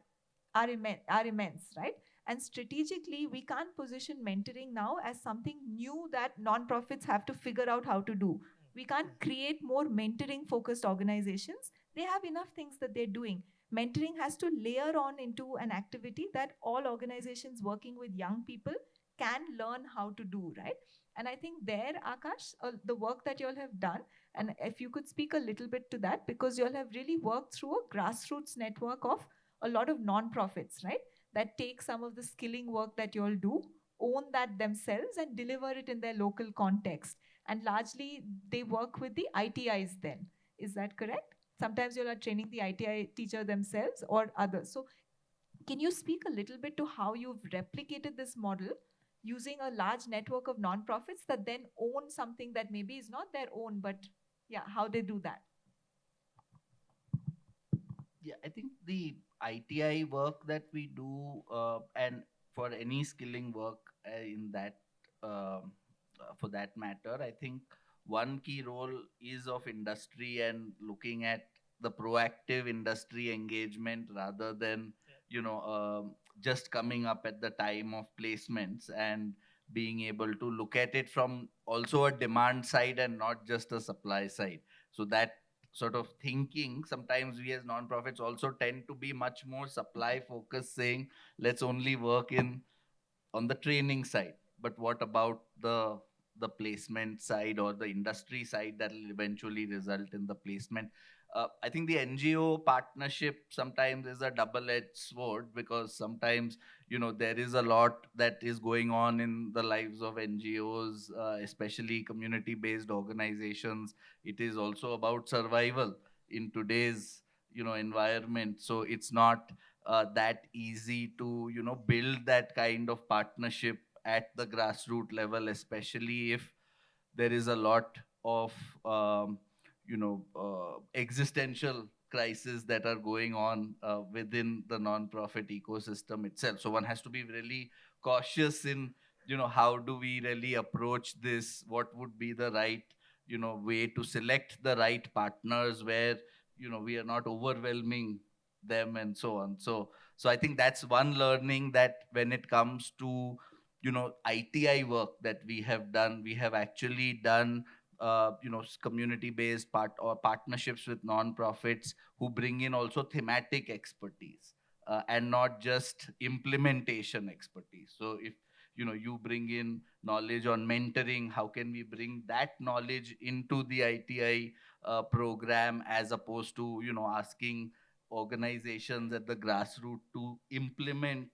are immense, right? And strategically, we can't position mentoring now as something new that nonprofits have to figure out how to do. We can't create more mentoring focused organizations. They have enough things that they're doing. Mentoring has to layer on into an activity that all organizations working with young people can learn how to do, right? And I think there, Akash, the work that you all have done, and if you could speak a little bit to that, because you all have really worked through a grassroots network of a lot of nonprofits, right? That take some of the skilling work that you all do, own that themselves, and deliver it in their local context. And largely, they work with the ITIs then. Is that correct? Sometimes you all are training the ITI teacher themselves or others. So, can you speak a little bit to how you've replicated this model using a large network of nonprofits that then own something that maybe is not their own, but yeah, how they do that? Yeah, I think the ITI work that we do, and for any skilling work in that, for that matter, I think one key role is of industry and looking at the proactive industry engagement rather than, just coming up at the time of placements, and being able to look at it from also a demand side and not just a supply side. So that sort of thinking, sometimes we as nonprofits also tend to be much more supply focused, saying let's only work in on the training side, but what about the placement side or the industry side that will eventually result in the placement? I think the NGO partnership sometimes is a double-edged sword, because sometimes there is a lot that is going on in the lives of NGOs, especially community-based organizations. It is also about survival in today's environment, so it's not that easy to build that kind of partnership at the grassroots level, especially if there is a lot of existential crises that are going on within the non-profit ecosystem itself. So one has to be really cautious in how do we really approach this, what would be the right way to select the right partners, where we are not overwhelming them and so on. So I think that's one learning, that when it comes to ITI work that we have done, we have actually done community based partnerships with non-profits who bring in also thematic expertise, and not just implementation expertise. So if you bring in knowledge on mentoring, how can we bring that knowledge into the ITI program, as opposed to asking organizations at the grassroots to implement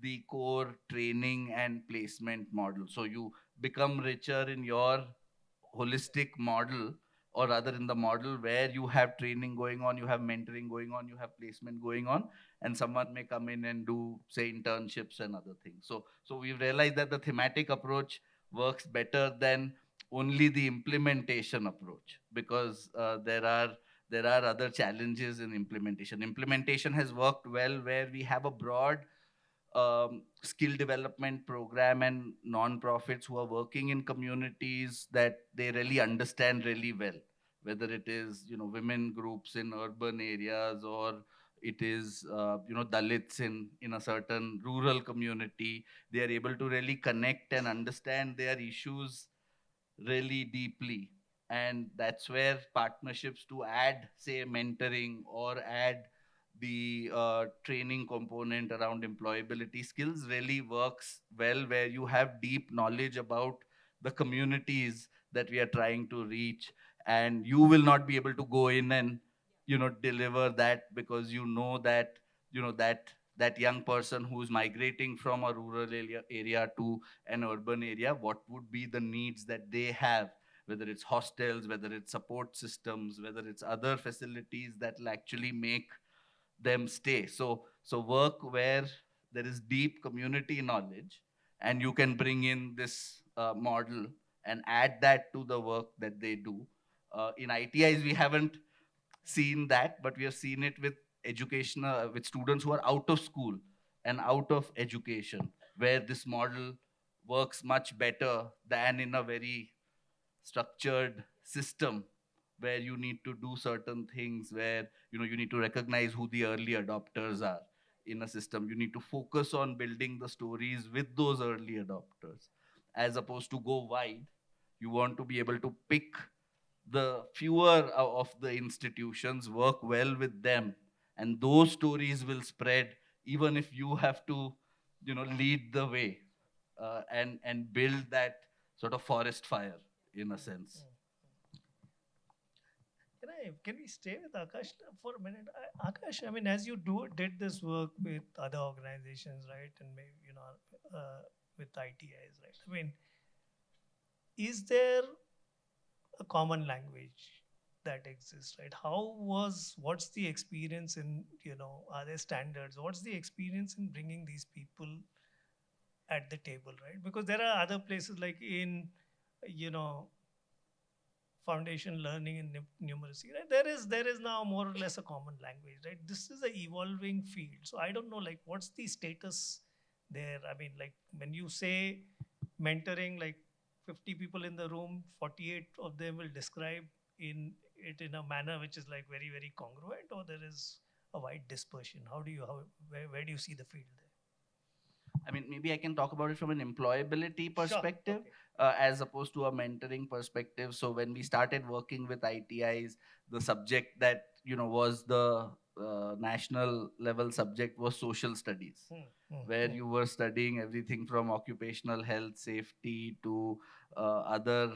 the core training and placement model. So you become richer in your holistic model, or rather in the model where you have training going on, you have mentoring going on, you have placement going on, and someone may come in and do, say, internships and other things. So we've realized that the thematic approach works better than only the implementation approach, because there are other challenges in implementation. Implementation has worked well where we have a broad skill development program and non-profits who are working in communities that they really understand really well, whether it is women groups in urban areas, or it is Dalits in a certain rural community. They are able to really connect and understand their issues really deeply. And that's where partnerships to add, say, mentoring or add the training component around employability skills really works well, where you have deep knowledge about the communities that we are trying to reach, and you will not be able to go in and deliver that, because that that young person who's migrating from a rural area to an urban area, what would be the needs that they have, whether it's hostels, whether it's support systems, whether it's other facilities that will actually make them stay. So work where there is deep community knowledge, and you can bring in this model and add that to the work that they do. In ITIs, we haven't seen that, but we have seen it with educational, with students who are out of school and out of education, where this model works much better than in a very structured system, where you need to do certain things, where you need to recognize who the early adopters are in a system. You need to focus on building the stories with those early adopters, as opposed to go wide. You want to be able to pick the fewer of the institutions, work well with them, and those stories will spread, even if you have to lead the way, and build that sort of forest fire in a sense. Can we stay with Akash for a minute? Akash, I mean, as you did this work with other organizations, right, and maybe with ITIs, right? I mean, is there a common language that exists, right? What's the experience in, are there standards? What's the experience in bringing these people at the table, right? Because there are other places like in, you know, foundation learning and numeracy, right? There is now more or less a common language, right? This is a evolving field, so I don't know, like, what's the status there. I mean, like, when you say mentoring, like 50 people in the room, 48 of them will describe in a manner which is like very, very congruent, or there is a wide dispersion. Where do you see the field there? I mean, maybe I can talk about it from an employability perspective, Okay. as opposed to a mentoring perspective. So when we started working with ITIs, the subject that was the national level subject was social studies, where you were studying everything from occupational health, safety to other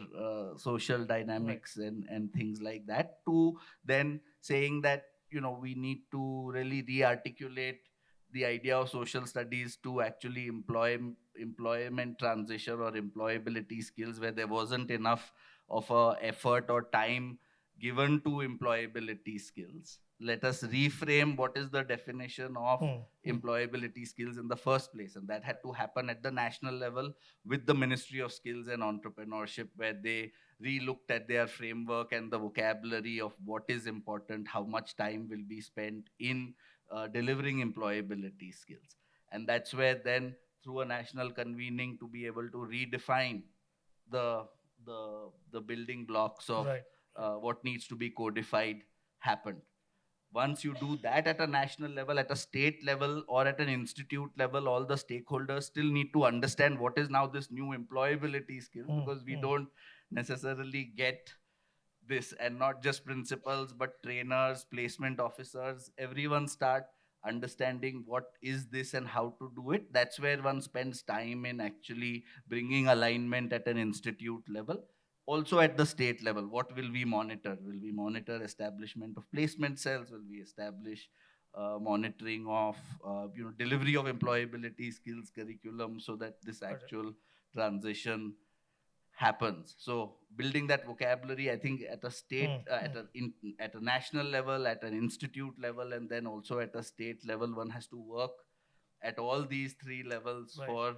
social dynamics, and things like that, to then saying that we need to really re-articulate the idea of social studies to actually employment transition or employability skills, where there wasn't enough of a effort or time given to employability skills. Let us reframe what is the definition of employability skills in the first place, and that had to happen at the national level with the Ministry of Skills and Entrepreneurship, where they re-looked at their framework and the vocabulary of what is important, how much time will be spent in delivering employability skills. And that's where then, through a national convening, to be able to redefine the the building blocks of what needs to be codified happened. Once you do that at a national level, at a state level, or at an institute level, all the stakeholders still need to understand what is now this new employability skill, because we don't necessarily get this, and not just principals but trainers, placement officers, everyone start understanding what is this and how to do it. That's where one spends time in actually bringing alignment at an institute level. Also at the state level, what will we monitor? Will we monitor establishment of placement cells? Will we establish monitoring of delivery of employability skills curriculum, so that this actual transition happens? So building that vocabulary, I think, at a state, at a national level, at an institute level, and then also at a state level, one has to work at all these three levels for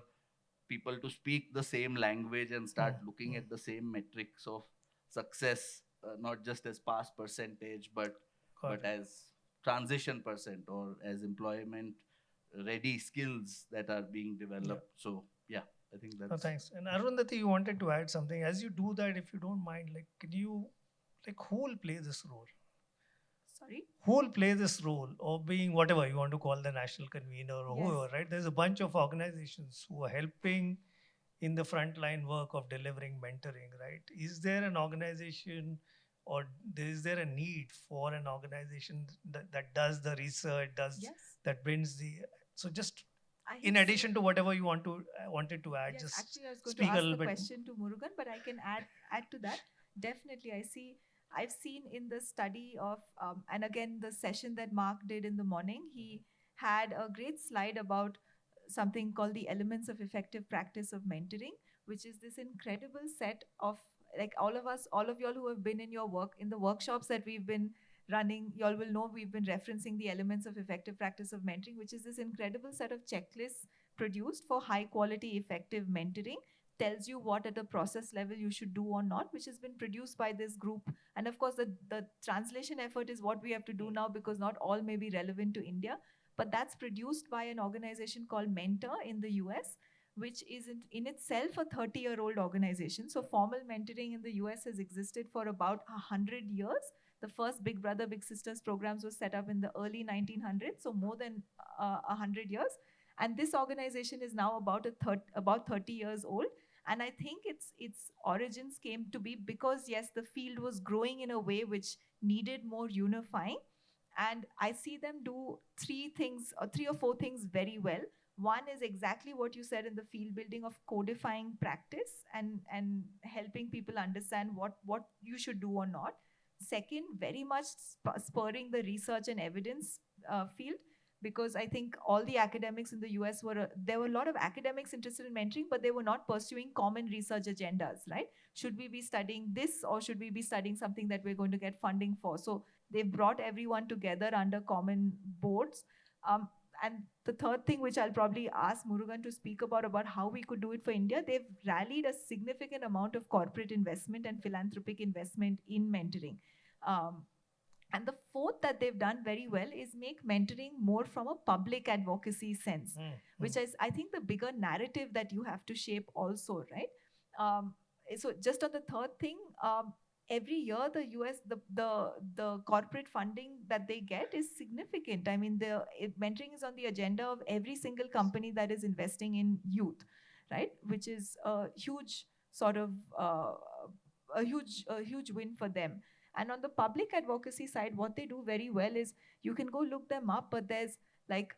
people to speak the same language and start looking at the same metrics of success, not just as pass percentage, but as transition percent, or as employment ready skills that are being developed. So yeah, I think that's. Oh, thanks. And Arundhati, you wanted to add something. As you do that, if you don't mind, like, can you, like, who will play this role? Sorry? Who will play this role, or being whatever you want to call the national convener or Yes. whoever, right? There's a bunch of organizations who are helping in the frontline work of delivering mentoring, right? Is there an organization, or is there a need for an organization that does the research, Yes. that brings the, so just I in have addition to whatever you wanted to add, Yes, just actually, I was going to speak a ask little the bit. question to Murugan, but I can add to that. Definitely, I've seen in the study of, and again, the session that Mark did in the morning, he had a great slide about something called the elements of effective practice of mentoring, which is this incredible set of, like, all of us, all of y'all who have been in your work, in the workshops that we've been running, y'all will know we've been referencing the elements of effective practice of mentoring, which is this incredible set of checklists produced for high quality effective mentoring, tells you what at the process level you should do or not, which has been produced by this group. And of course, the translation effort is what we have to do now, because not all may be relevant to India, but that's produced by an organization called Mentor in the US, which is in itself a 30-year-old organization. So formal mentoring in the US has existed for about 100 years. The first Big Brother Big Sisters programs was set up in the early 1900s, so more than 100 years. And this organization is now about 30 years old. And I think its origins came to be because, yes, the field was growing in a way which needed more unifying. And I see them do three or four things very well. One is exactly what you said in the field building of codifying practice and helping people understand what you should do or not. Second, very much spurring the research and evidence field, because I think all the academics in the US there were a lot of academics interested in mentoring, but they were not pursuing common research agendas, right? Should we be studying this, or should we be studying something that we're going to get funding for? So they've brought everyone together under common boards. And the third thing, which I'll probably ask Murugan to speak about how we could do it for India, they've rallied a significant amount of corporate investment and philanthropic investment in mentoring. Um, and the fourth that they've done very well is make mentoring more from a public advocacy sense, which is, I think, the bigger narrative that you have to shape also, right? Um, so just on the third thing, every year the US, the corporate funding that they get is significant. I mean, mentoring is on the agenda of every single company that is investing in youth, right? Which is a huge sort of a huge win for them. And on the public advocacy side, what they do very well is, you can go look them up, but there's like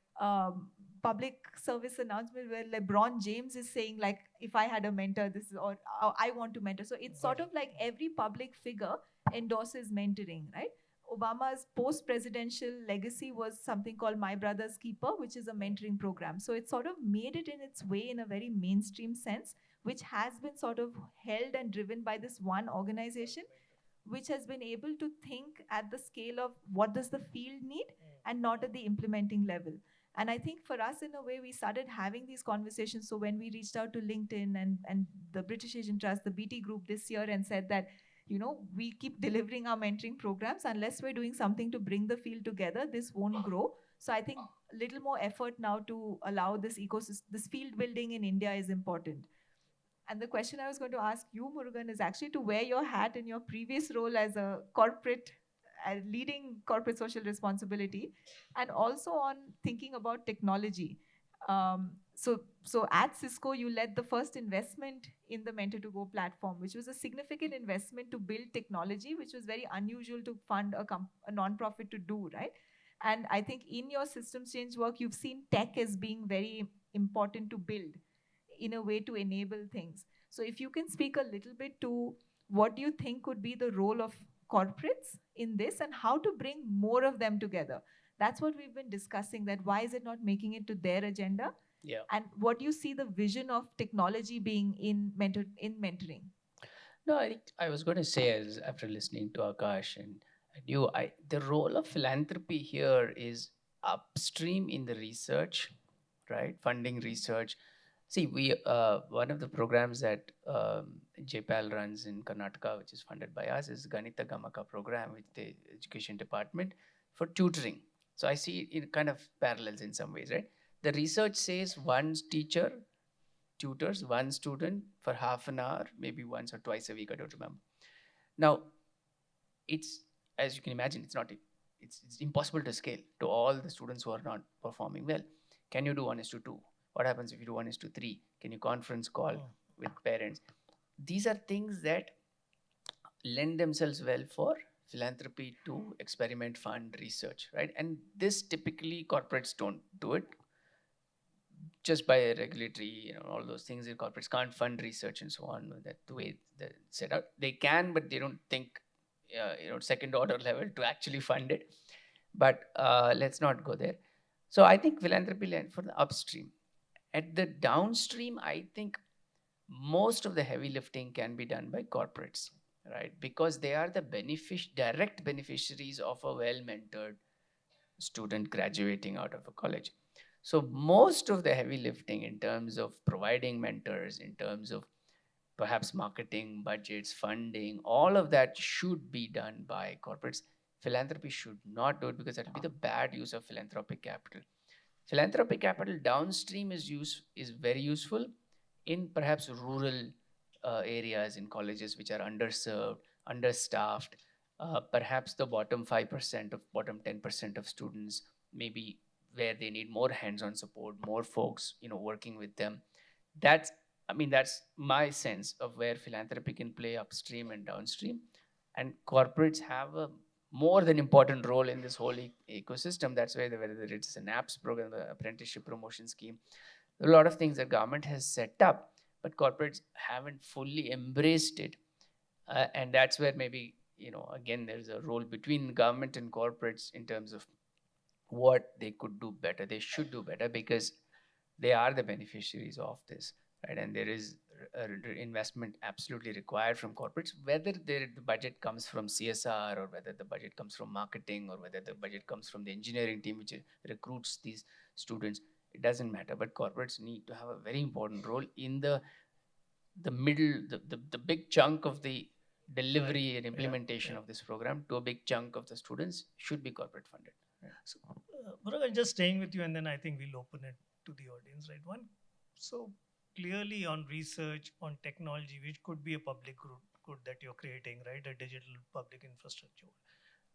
public service announcement where LeBron James is saying, like, if I had a mentor, this is, or I want to mentor. So it's sort of like every public figure endorses mentoring, right? Obama's post-presidential legacy was something called My Brother's Keeper, which is a mentoring program. So it sort of made it in its way in a very mainstream sense, which has been sort of held and driven by this one organization, which has been able to think at the scale of what does the field need and not at the implementing level. And I think for us, in a way, we started having these conversations. So when we reached out to LinkedIn and the British Asian Trust, the BT group this year, and said that, we keep delivering our mentoring programs, unless we're doing something to bring the field together, this won't grow. So I think a little more effort now to allow this ecosystem, this field building in India is important. And the question I was going to ask you, Murugan, is actually to wear your hat in your previous role as a leading corporate social responsibility, and also on thinking about technology. So at Cisco, you led the first investment in the Mentor to Go platform, which was a significant investment to build technology, which was very unusual to fund a nonprofit to do, right? And I think in your systems change work, you've seen tech as being very important to build in a way to enable things. So if you can speak a little bit to what do you think could be the role of corporates in this, and how to bring more of them together. That's what we've been discussing, that why is it not making it to their agenda? Yeah. And what do you see the vision of technology being in mentoring? No, I think I was going to say, as after listening to Akash and you, the role of philanthropy here is upstream in the research, right? Funding research. See, we one of the programs that JPAL runs in Karnataka, which is funded by us, is Ganita Gamaka program with the education department for tutoring. So I see it kind of parallels in some ways, right? The research says one teacher tutors one student for half an hour, maybe once or twice a week, I don't remember. Now, it's, as you can imagine, it's impossible to scale to all the students who are not performing well. Can you do 1:2? What happens if you do 1:3? Can you conference call with parents. These are things that lend themselves well for philanthropy to experiment, fund, research, right? And this typically corporates don't do it just by regulatory, all those things. The corporates can't fund research and so on. That the way they're set up, they can, but they don't think, second order level to actually fund it. But let's not go there. So I think philanthropy led for the upstream. At the downstream, I think most of the heavy lifting can be done by corporates, right? Because they are the direct beneficiaries of a well-mentored student graduating out of a college. So most of the heavy lifting in terms of providing mentors, in terms of perhaps marketing, budgets, funding, all of that should be done by corporates. Philanthropy should not do it because that will be the bad use of philanthropic capital. Philanthropic capital downstream is very useful in perhaps rural areas, in colleges which are underserved, understaffed. Perhaps the bottom 5% of bottom 10% of students, maybe where they need more hands-on support, more folks, working with them. That's my sense of where philanthropy can play upstream and downstream, and corporates have a more than important role in this whole ecosystem. That's why whether it's an apps program, the apprenticeship promotion scheme, a lot of things that government has set up, but corporates haven't fully embraced it. And that's where maybe, again, there's a role between government and corporates in terms of what they could do better. They should do better because they are the beneficiaries of this, right? And there is investment absolutely required from corporates, whether the budget comes from CSR, or whether the budget comes from marketing, or whether the budget comes from the engineering team which recruits these students. It doesn't matter, but corporates need to have a very important role in the middle, the big chunk of the delivery and implementation of this program. To a big chunk of the students should be corporate funded. So, Murughan, just staying with you, and then I think we'll open it to the audience, right? So clearly on research, on technology, which could be a public good that you're creating, right? A digital public infrastructure.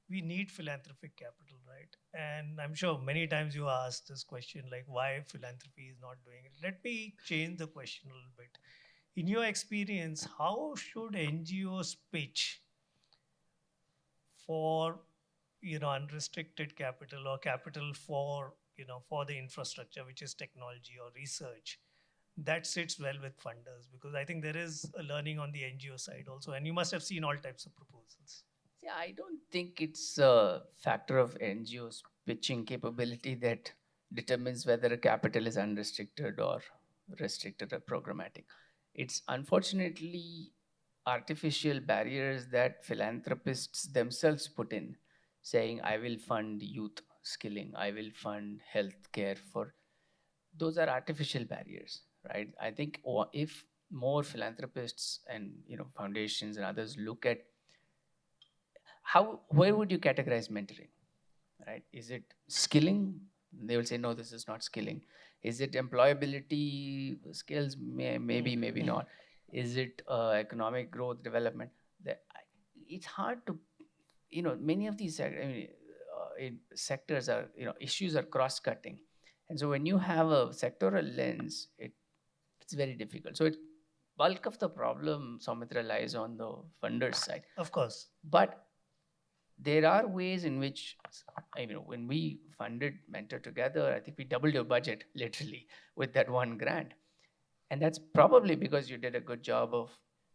We need philanthropic capital, right? And I'm sure many times you asked this question, like why philanthropy is not doing it. Let me change the question a little bit. In your experience, how should NGOs pitch for unrestricted capital or capital for for the infrastructure, which is technology or research, that sits well with funders? Because I think there is a learning on the NGO side also, and you must have seen all types of proposals. See, I don't think it's a factor of NGOs pitching capability that determines whether a capital is unrestricted or restricted or programmatic. It's unfortunately artificial barriers that philanthropists themselves put in, saying, I will fund youth skilling, I will fund healthcare for. Those are artificial barriers, right? I think if more philanthropists and foundations and others look at where would you categorize mentoring, right? Is it skilling? They will say, no, this is not skilling. Is it employability skills? Maybe not. Is it economic growth development? It's hard to, many of these sectors are, issues are cross-cutting. And so when you have a sectoral lens, it's very difficult. So bulk of the problem, Soumitra, lies on the funders side. Of course. But there are ways in which, when we funded Mentor Together, I think we doubled your budget literally with that one grant. And that's probably because you did a good job of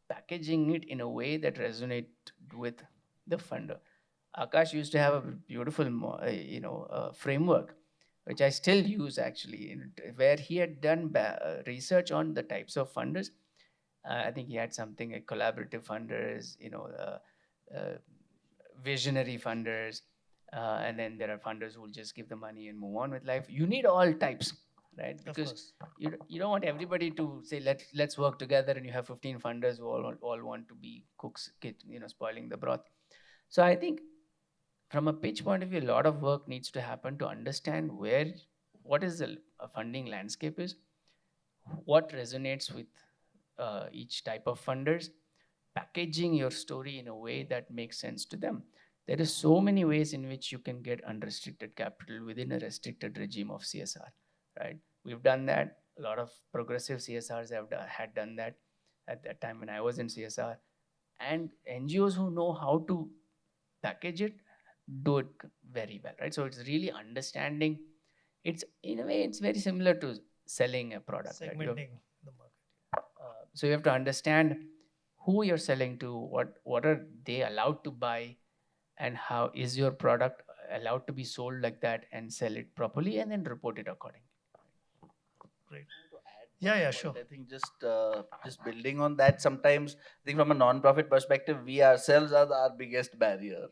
packaging it in a way that resonated with the funder. Akash used to have a beautiful, framework, which I still use actually, where he had done research on the types of funders. I think he had something like collaborative funders, visionary funders, and then there are funders who will just give the money and move on with life. You need all types, right? Because you don't want everybody to say let's work together, and you have 15 funders who all want to be cooks, spoiling the broth. So I think from a pitch point of view, a lot of work needs to happen to understand what is the funding landscape is, what resonates with each type of funders, packaging your story in a way that makes sense to them. There are so many ways in which you can get unrestricted capital within a restricted regime of CSR, right? We've done that. A lot of progressive CSRs had done that. at that time when I was in CSR. And NGOs who know how to package it do it very well, right? So it's really understanding. It's in a way it's very similar to selling a product, right? Segmenting the market. So you have to understand who you're selling to, what are they allowed to buy, and how is your product allowed to be sold like that, and sell it properly and then report it accordingly. Great. To add Yeah, one yeah, point, sure. I think just building on that. Sometimes I think from a non-profit perspective, we ourselves are our biggest barrier.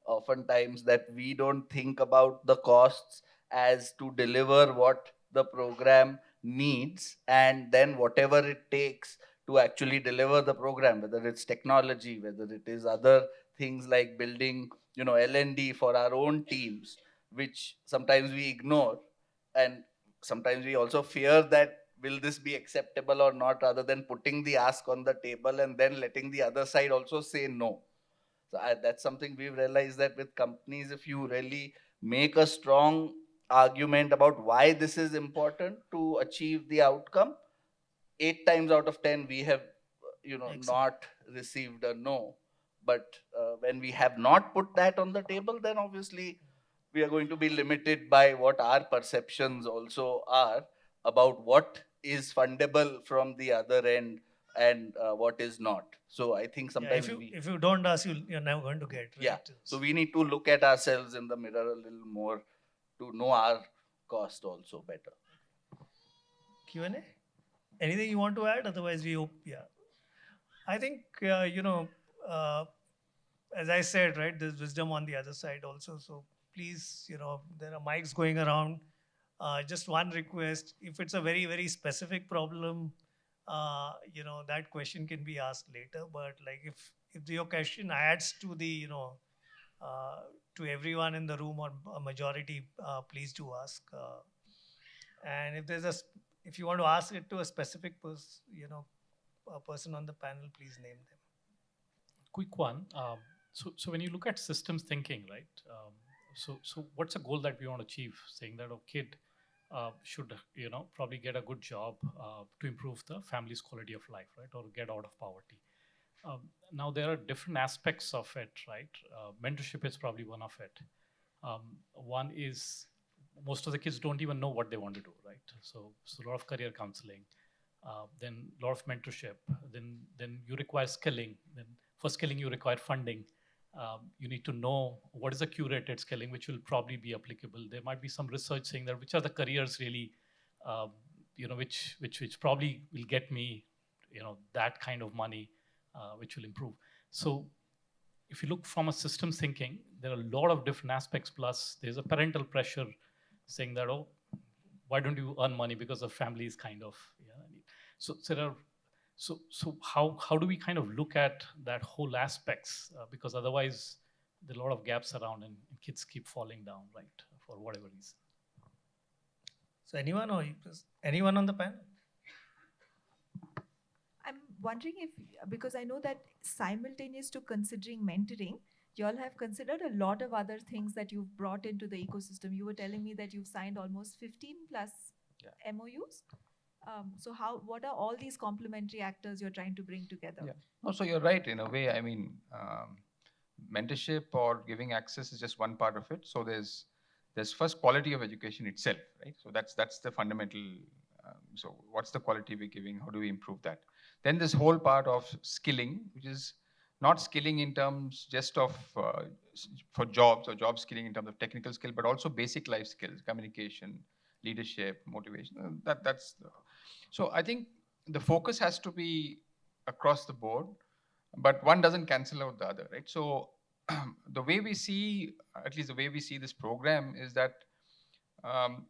Oftentimes, that we don't think about the costs as to deliver what the program needs, and then whatever it takes to actually deliver the program, whether it's technology, whether it is other things like building, L&D for our own teams, which sometimes we ignore, and sometimes we also fear that will this be acceptable or not, rather than putting the ask on the table and then letting the other side also say no. So that's something we've realized, that with companies, if you really make a strong argument about why this is important to achieve the outcome, 8 times out of 10 we have Excellent. not received a no. But when we have not put that on the table, then obviously we are going to be limited by what our perceptions also are about what is fundable from the other end, and what is not. So I think Yeah, sometimes if you don't ask, you're never going to get, right? yeah. So we need to look at ourselves in the mirror a little more to know our cost also better. Q&A? Anything you want to add? Otherwise, yeah. I think, uh, as I said, right, there's wisdom on the other side also. So please, there are mics going around. Just one request: if it's a very, very specific problem, that question can be asked later. But like, if your question adds to the, to everyone in the room or a majority, please do ask. And if you want to ask it to a specific a person on the panel, please name them. Quick one. So when you look at systems thinking, right? So what's a goal that we want to achieve? Saying that a kid should, probably get a good job to improve the family's quality of life, right, or get out of poverty. Now there are different aspects of it, right? Mentorship is probably one of it. One is most of the kids don't even know what they want to do, right? So a lot of career counseling, then a lot of mentorship, then you require skilling. Then for skilling you require funding. You need to know what is the curated skilling, which will probably be applicable. There might be some research saying that which are the careers really, which probably will get me, that kind of money, which will improve. So if you look from a systems thinking, there are a lot of different aspects. Plus, there's a parental pressure saying that, oh, why don't you earn money because the family is kind of, so there are, so how do we kind of look at that whole aspects, because otherwise there are a lot of gaps around, and kids keep falling down, right, for whatever reason. So anyone on the panel? I'm wondering if, because I know that simultaneous to considering mentoring, you all have considered a lot of other things that you've brought into the ecosystem. You were telling me that you've signed almost 15 plus MOUs. So what are all these complementary actors you're trying to bring together? Yeah. No, so you're right in a way. I mean, mentorship or giving access is just one part of it. So there's first quality of education itself, right? So that's the fundamental. So what's the quality we're giving? How do we improve that? Then this whole part of skilling, which is not skilling in terms just of for jobs or job skilling in terms of technical skill, but also basic life skills, communication, leadership, motivation. So I think the focus has to be across the board, but one doesn't cancel out the other, right? So the way we see, at least the way we see this program, is that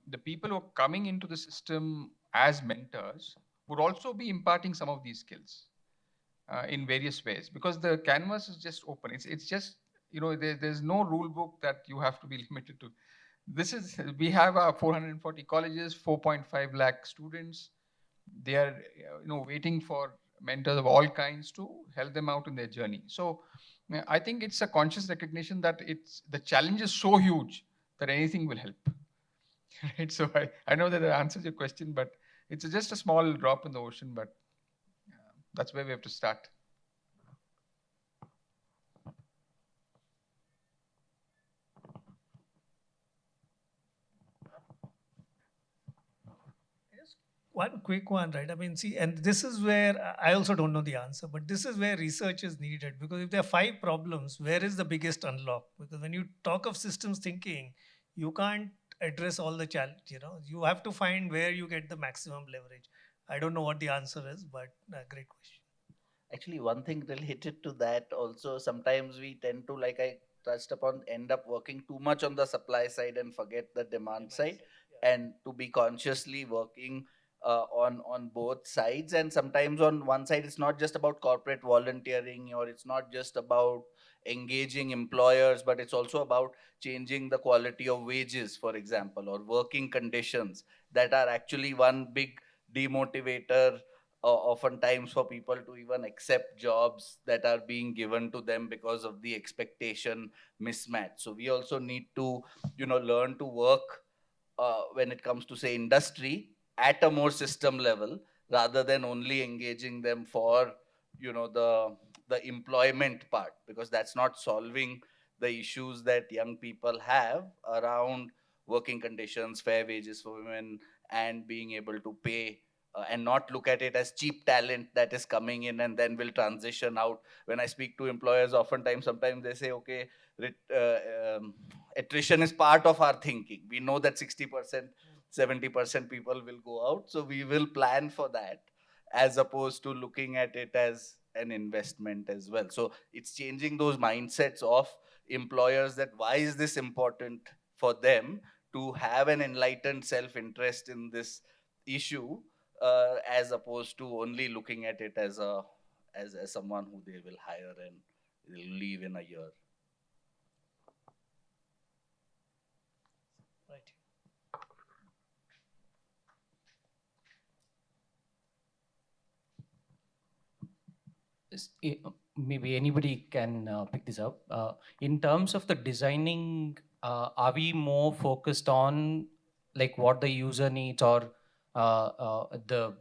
the people who are coming into the system as mentors would also be imparting some of these skills in various ways, because the canvas is just open. It's just, there's no rule book that you have to be limited to. We have 440 colleges, 4.5 lakh students. They are waiting for mentors of all kinds to help them out in their journey. So I think it's a conscious recognition that the challenge is so huge that anything will help. Right? So I know that answers your question, but it's just a small drop in the ocean. But That's where we have to start. Just one quick one, right? I mean, see, and this is where I also don't know the answer, but this is where research is needed, because if there are five problems, where is the biggest unlock? Because when you talk of systems thinking, you can't address all the challenge. You have to find where you get the maximum leverage. I don't know what the answer is, but great question. Actually, one thing related to that also, sometimes we tend to, like I touched upon, end up working too much on the supply side and forget the demand side, and to be consciously working on both sides. And sometimes on one side, it's not just about corporate volunteering, or it's not just about engaging employers, but it's also about changing the quality of wages, for example, or working conditions, that are actually one big demotivator oftentimes for people to even accept jobs that are being given to them because of the expectation mismatch. So we also need to learn to work when it comes to, say, industry at a more system level, rather than only engaging them for the employment part, because that's not solving the issues that young people have around working conditions, fair wages for women, and being able to pay and not look at it as cheap talent that is coming in and then will transition out. When I speak to employers, oftentimes, sometimes they say, okay, attrition is part of our thinking. We know that 60%, 70% people will go out. So we will plan for that, as opposed to looking at it as an investment as well. So it's changing those mindsets of employers, that why is this important for them to have an enlightened self interest in this issue, as opposed to only looking at it as as someone who they will hire and will leave in a year. Right. Maybe anybody can pick this up. In terms of the designing, are we more focused on like what the user needs, or the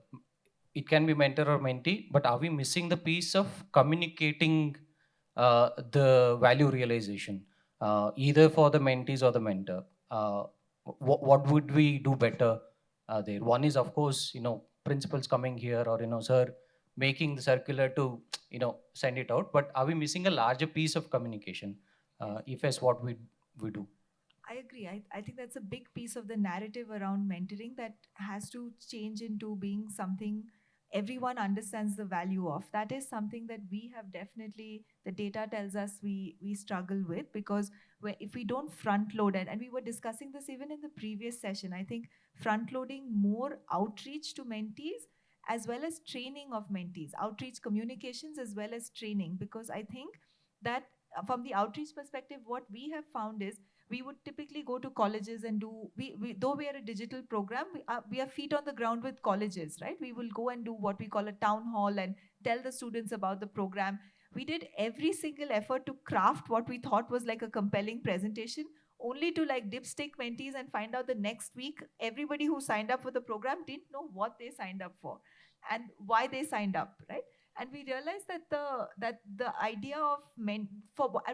it can be mentor or mentee, but are we missing the piece of communicating the value realization, either for the mentees or the mentor? What would we do better there? One is, of course, principals coming here, or sir making the circular to send it out, but are we missing a larger piece of communication? If yes, what we do? I agree. I think that's a big piece of the narrative around mentoring that has to change into being something everyone understands the value of. That is something that we have definitely, the data tells us we struggle with, because if we don't front load it, and we were discussing this even in the previous session, I think front loading more outreach to mentees as well as training of mentees, outreach communications as well as training, because I think that from the outreach perspective, what we have found is we would typically go to colleges and do though we are a digital program, we are feet on the ground with colleges, right? We will go and do what we call a town hall and tell the students about the program. We did every single effort to craft what we thought was like a compelling presentation, only to like dipstick mentees and find out the next week everybody who signed up for the program didn't know what they signed up for and why they signed up, right? And we realized that the idea of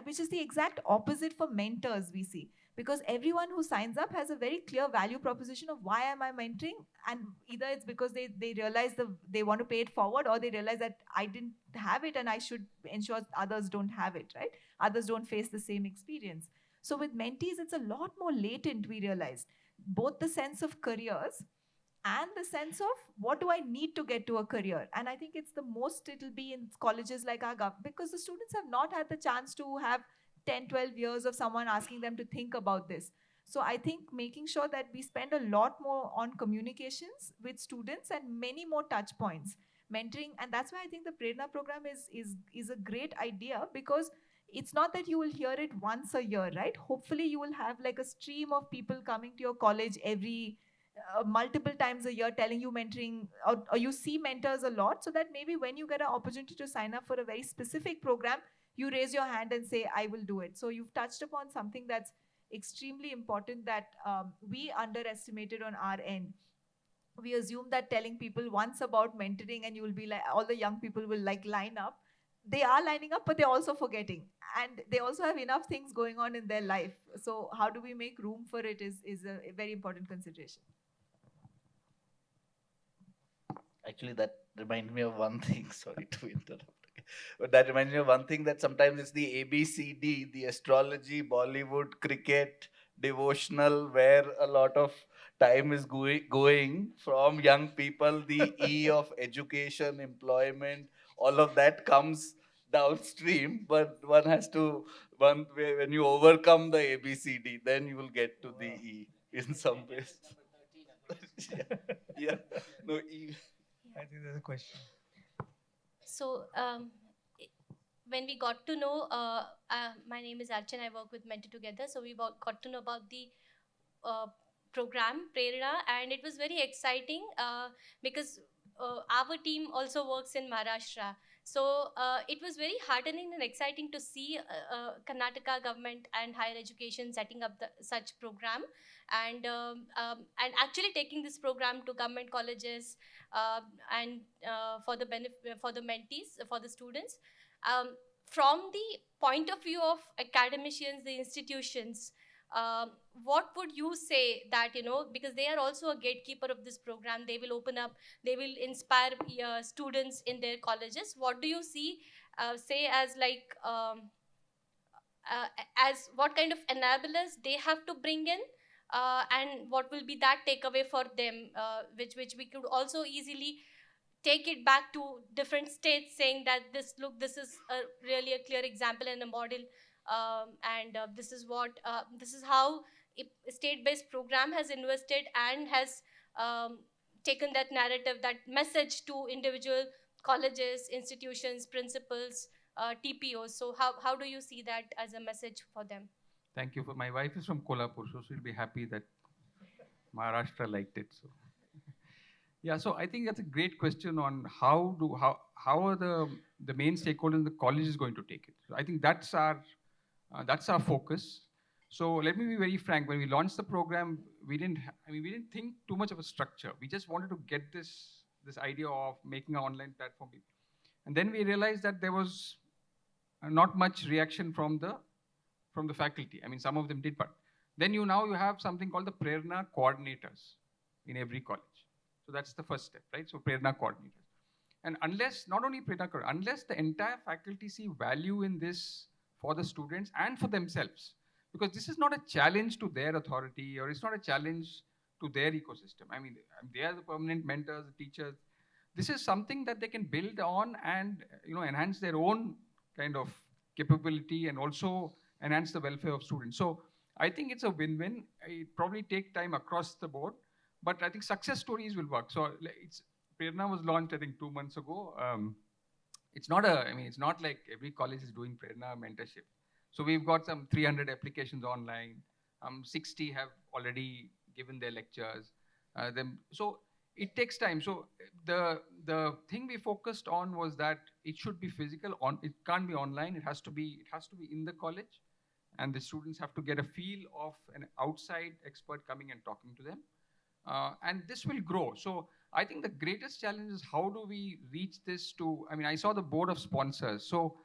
which is the exact opposite for mentors, we see, because everyone who signs up has a very clear value proposition of why am I mentoring, and either it's because they realize they want to pay it forward, or they realize that I didn't have it and I should ensure others don't have it, right? Others don't face the same experience. So with mentees, it's a lot more latent, we realized, both the sense of careers and the sense of what do I need to get to a career. And I think it's the most it'll be in colleges like our because the students have not had the chance to have 10, 12 years of someone asking them to think about this. So I think making sure that we spend a lot more on communications with students and many more touch points, mentoring. And that's why I think the Prerna program is a great idea, because it's not that you will hear it once a year, right? Hopefully you will have like a stream of people coming to your college every multiple times a year telling you mentoring, or you see mentors a lot, so that maybe when you get an opportunity to sign up for a very specific program, you raise your hand and say I will do it. So you've touched upon something that's extremely important that we underestimated on our end. we assume that telling people once about mentoring and you will be like, all the young people will like line up. They are lining up, but they're also forgetting. And they also have enough things going on in their life. So how do we make room for it is a very important consideration. Actually, that reminds me of one thing. Sorry to interrupt. But that reminds me of one thing, that sometimes it's the ABCD, the astrology, Bollywood, cricket, devotional, where a lot of time is going from young people. The E of education, employment, all of that comes downstream. But one has to, when you overcome the ABCD, then you will get to the E in some ways. Yeah, yeah. No, E. I think there's a question. So when we got to know, my name is Archana, I work with Mentor Together. So we got to know about the uh, program Prerna, and it was very exciting because our team also works in Maharashtra. So it was very heartening and exciting to see Karnataka government and higher education setting up such program, and actually taking this program to government colleges uh, and for the benefit for the mentees, for the students. Um, from the point of view of academicians, the institutions, um, what would you say that, because they are also a gatekeeper of this program, they will open up, they will inspire students in their colleges. What do you see, say, as like as what kind of enablers they have to bring in, and what will be that takeaway for them, which we could also easily take it back to different states, saying that this is really a clear example and a model, and this is how a state-based program has invested and has taken that narrative, that message to individual colleges, institutions, principals, TPOs. So how do you see that as a message for them? Thank you. My wife is from Kolhapur, so she'll be happy that Maharashtra liked it. So yeah, so I think that's a great question on how are the main stakeholders in the college is going to take it. So I think that's our focus. So let me be very frank. When we launched the program, we didn't think too much of a structure. We just wanted to get this idea of making an online platform, and then we realized that there was not much reaction from the faculty. I mean, some of them did, but then now you have something called the Prerna coordinators in every college. So that's the first step, right? So Prerna coordinators. And not only Prerna coordinators, unless the entire faculty see value in this for the students and for themselves, because this is not a challenge to their authority, or it's not a challenge to their ecosystem. I mean, they are the permanent mentors, the teachers. This is something that they can build on and enhance their own kind of capability and also enhance the welfare of students. So I think it's a win-win. It probably take time across the board, but I think success stories will work. So Prerna was launched, I think, 2 months ago. It's not like every college is doing Prerna mentorship. So we've got some 300 applications online. 60 have already given their lectures. So it takes time. So the thing we focused on was that it should be physical. It can't be online. It has to be in the college, and the students have to get a feel of an outside expert coming and talking to them. And this will grow. So I think the greatest challenge is how do we reach this to, I mean, I saw the board of sponsors. So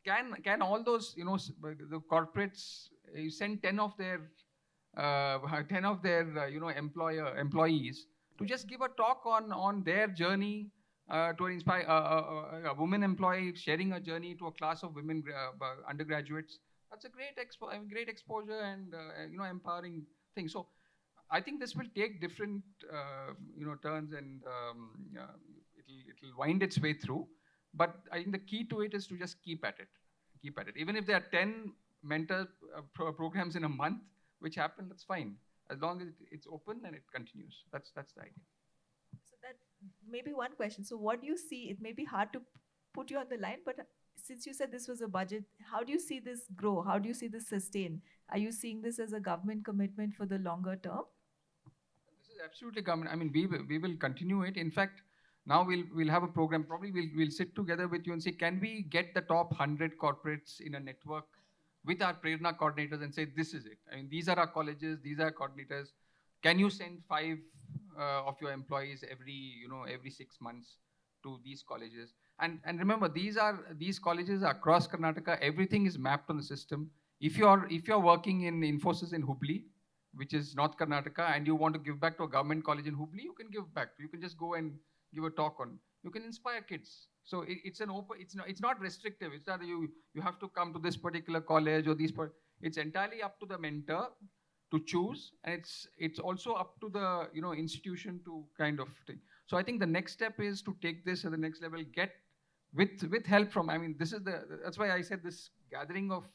can all those, the corporates send 10 of their, employees to just give a talk on their journey, to inspire a woman employee sharing a journey to a class of women undergraduates. That's a great exposure and empowering thing. So I think this will take different turns, and it'll wind its way through. But I think the key to it is to just keep at it. Even if there are 10 mentor programs in a month, which happen, that's fine. As long as it's open and it continues. That's the idea. So that maybe one question. So what do you see? It may be hard to put you on the line, but since you said this was a budget, how do you see this grow? How do you see this sustain? Are you seeing this as a government commitment for the longer term? This is absolutely government. I mean, we will continue it. In fact, now we'll have a program. Probably we'll sit together with you and say, can we get the top 100 corporates in a network with our Prerna coordinators and say, this is it. I mean, these are our colleges, these are our coordinators. Can you send 5 of your employees every 6 months to these colleges. And remember, these colleges are across Karnataka. Everything is mapped on the system. If you're working in Infosys in Hubli, which is North Karnataka, and you want to give back to a government college in Hubli, you can give back. You can just go and give a talk on. You can inspire kids. So it's an open. It's not restrictive. It's not you have to come to this particular college or these. It's entirely up to the mentor to choose, and it's also up to the institution to kind of thing. So I think the next step is to take this at the next level, get with help from. I mean, that's why I said this gathering of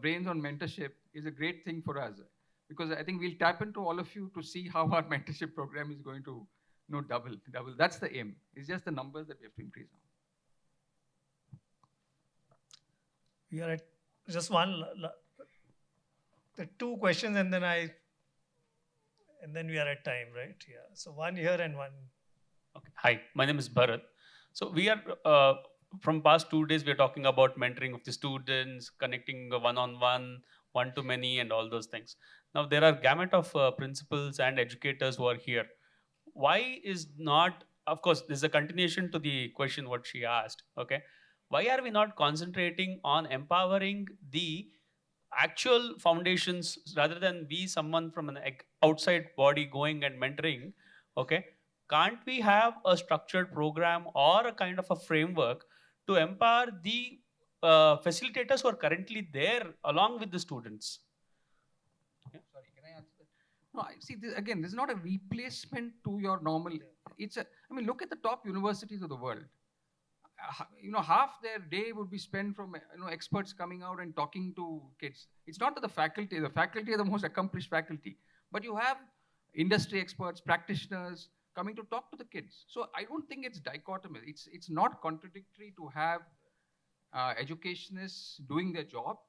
brains on mentorship is a great thing for us, because I think we'll tap into all of you to see how our mentorship program is going to double. That's the aim. It's just the numbers that we have to increase now. We are at just the two questions, and then we are at time, right? Yeah. So one here and one. Okay. Hi, my name is Bharat. So we are from past 2 days we are talking about mentoring of the students, connecting one-on-one, one-to-many, and all those things. Now there are gamut of principals and educators who are here. Why is not? Of course, this is a continuation to the question what she asked. Okay, why are we not concentrating on empowering the actual foundations rather than be someone from an outside body going and mentoring? Okay, can't we have a structured program or a kind of a framework to empower the facilitators who are currently there along with the students? Sorry, can I answer that? No, I see. Again, this is not a replacement to your normal. Look at the top universities of the world. Half their day would be spent from experts coming out and talking to kids. It's not to the faculty. The faculty are the most accomplished faculty, but you have industry experts, practitioners coming to talk to the kids. So I don't think it's dichotomous. It's not contradictory to have educationists doing their job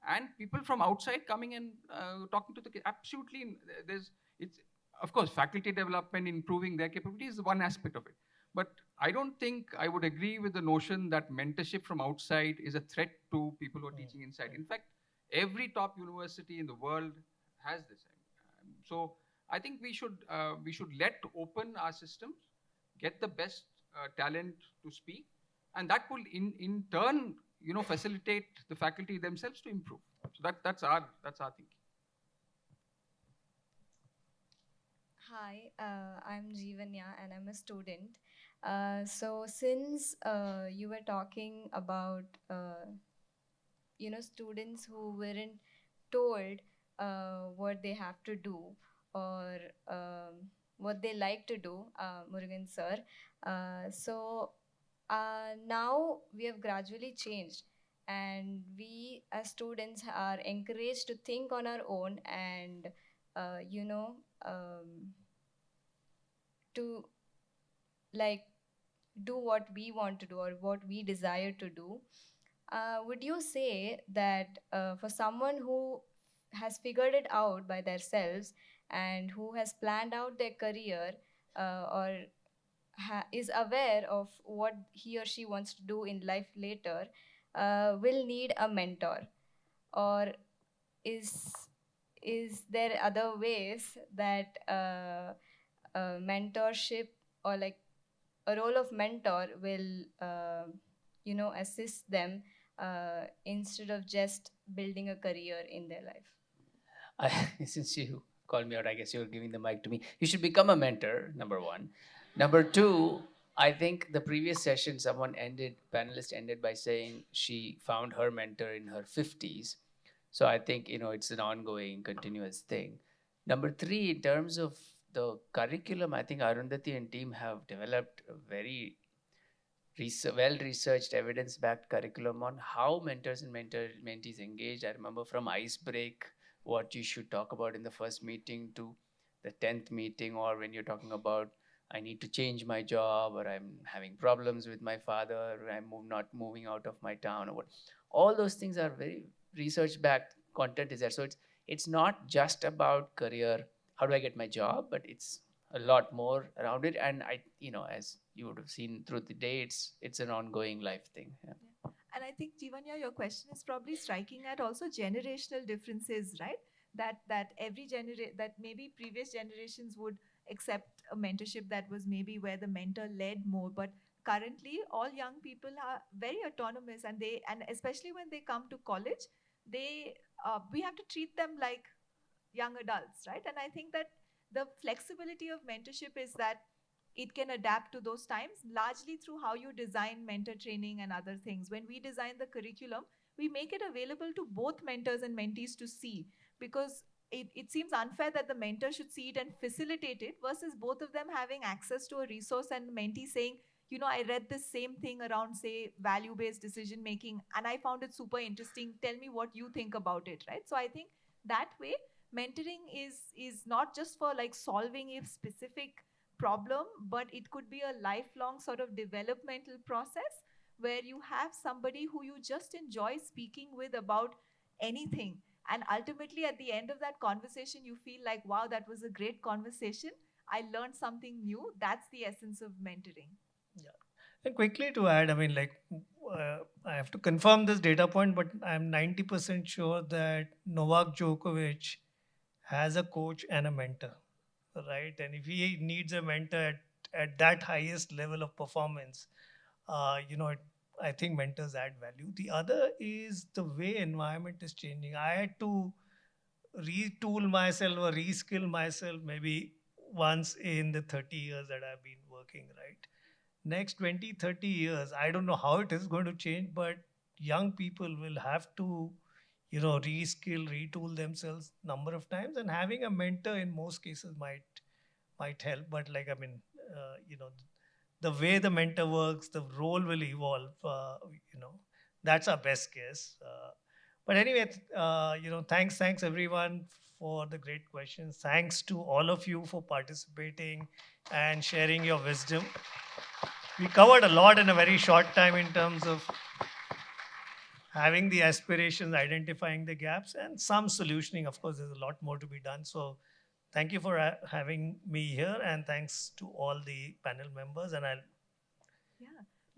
and people from outside coming and talking to the kids. Absolutely, it's of course faculty development, improving their capabilities is one aspect of it. But I don't think I would agree with the notion that mentorship from outside is a threat to people who are teaching inside. In fact, every top university in the world has this. So I think we should let open our systems, get the best talent to speak, and that will in turn facilitate the faculty themselves to improve. So that's our thinking. Hi, I'm Jeevanya and I'm a student. So since you were talking about students who weren't told what they have to do or what they like to do, Murugan sir. Now we have gradually changed, and we as students are encouraged to think on our own and to like do what we want to do or what we desire to do. Would you say that for someone who has figured it out by themselves and who has planned out their career or is aware of what he or she wants to do in life later, will need a mentor? Or is there other ways that mentorship or like a role of mentor will assist them instead of just building a career in their life? Since you called me out, I guess you're giving the mic to me. You should become a mentor, number one. Number two, I think the previous session, panelist ended by saying she found her mentor in her 50s. So I think, it's an ongoing, continuous thing. Number three, in terms of the curriculum, I think Arundhati and team have developed a very well-researched, evidence-backed curriculum on how mentors and mentees engage. I remember from Icebreak, what you should talk about in the first meeting to the 10th meeting, or when you're talking about, I need to change my job, or I'm having problems with my father, or I'm not moving out of my town, or what. All those things are very research-backed content is there. So it's not just about career, how do I get my job, but it's a lot more around it. And as you would have seen through the day, it's an ongoing life thing. Yeah. And I think, Jivanya, your question is probably striking at also generational differences, right? That maybe previous generations would except a mentorship that was maybe where the mentor led more. But currently, all young people are very autonomous, and especially when they come to college, we have to treat them like young adults, right? And I think that the flexibility of mentorship is that it can adapt to those times largely through how you design mentor training and other things. When we design the curriculum, we make it available to both mentors and mentees to see, because it seems unfair that the mentor should see it and facilitate it versus both of them having access to a resource and mentee saying, I read this same thing around, say, value based decision making, and I found it super interesting. Tell me what you think about it, right? So I think that way, mentoring is not just for like solving a specific problem, but it could be a lifelong sort of developmental process where you have somebody who you just enjoy speaking with about anything. And ultimately, at the end of that conversation, you feel like, wow, that was a great conversation. I learned something new. That's the essence of mentoring. Yeah. And quickly to add, I mean, I have to confirm this data point, but I'm 90% sure that Novak Djokovic has a coach and a mentor, right? And if he needs a mentor at that highest level of performance, I think mentors add value. The other is the way environment is changing. I had to retool myself or reskill myself maybe once in the 30 years that I've been working, right? Next 20, 30 years, I don't know how it is going to change, but young people will have to, reskill, retool themselves number of times, and having a mentor in most cases might help. But the way the mentor works, the role will evolve. That's our best guess. But anyway, thanks everyone for the great questions. Thanks to all of you for participating and sharing your wisdom. We covered a lot in a very short time in terms of having the aspirations, identifying the gaps, and some solutioning. Of course, there's a lot more to be done. So thank you for having me here, and thanks to all the panel members. And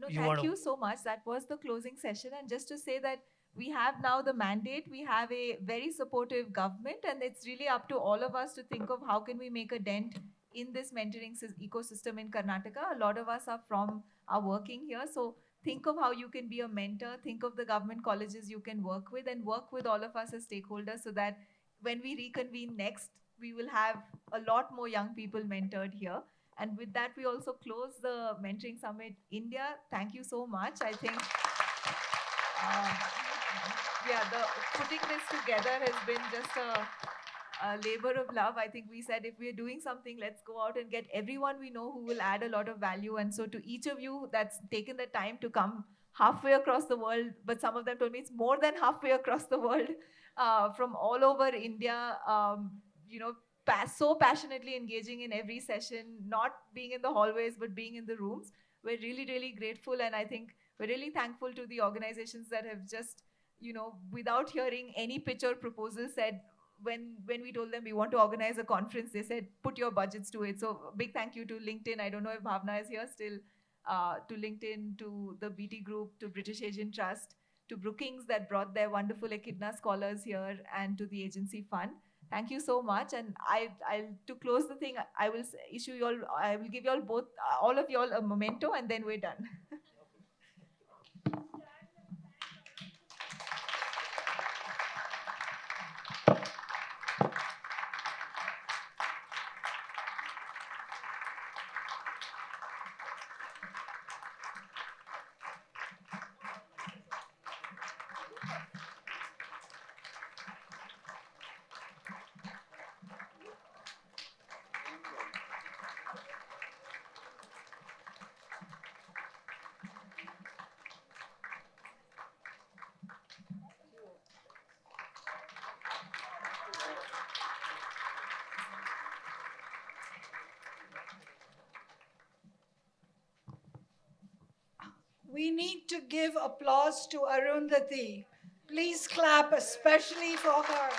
Thank you so much. That was the closing session. And just to say that we have now the mandate, we have a very supportive government, and it's really up to all of us to think of how can we make a dent in this mentoring ecosystem in Karnataka. A lot of us are working here. So think of how you can be a mentor, think of the government colleges you can work with, and work with all of us as stakeholders so that when we reconvene next, we will have a lot more young people mentored here. And with that, we also close the Mentoring Summit India. Thank you so much. I think, putting this together has been just a labor of love. I think we said if we're doing something, let's go out and get everyone we know who will add a lot of value. And so to each of you that's taken the time to come halfway across the world, but some of them told me it's more than halfway across the world, from all over India, so passionately engaging in every session, not being in the hallways, but being in the rooms. We're really, really grateful. And I think we're really thankful to the organizations that have just, without hearing any pitch or proposal, said, when we told them we want to organize a conference, they said, put your budgets to it. So big thank you to LinkedIn. I don't know if Bhavna is here still, to LinkedIn, to the BT Group, to British Asian Trust, to Brookings that brought their wonderful Echidna scholars here, and to the agency fund. Thank you so much. And I'll to close the thing, I will give you all both, all of you all a memento, and then we're done. We need to give applause to Arundhati. Please clap especially for her.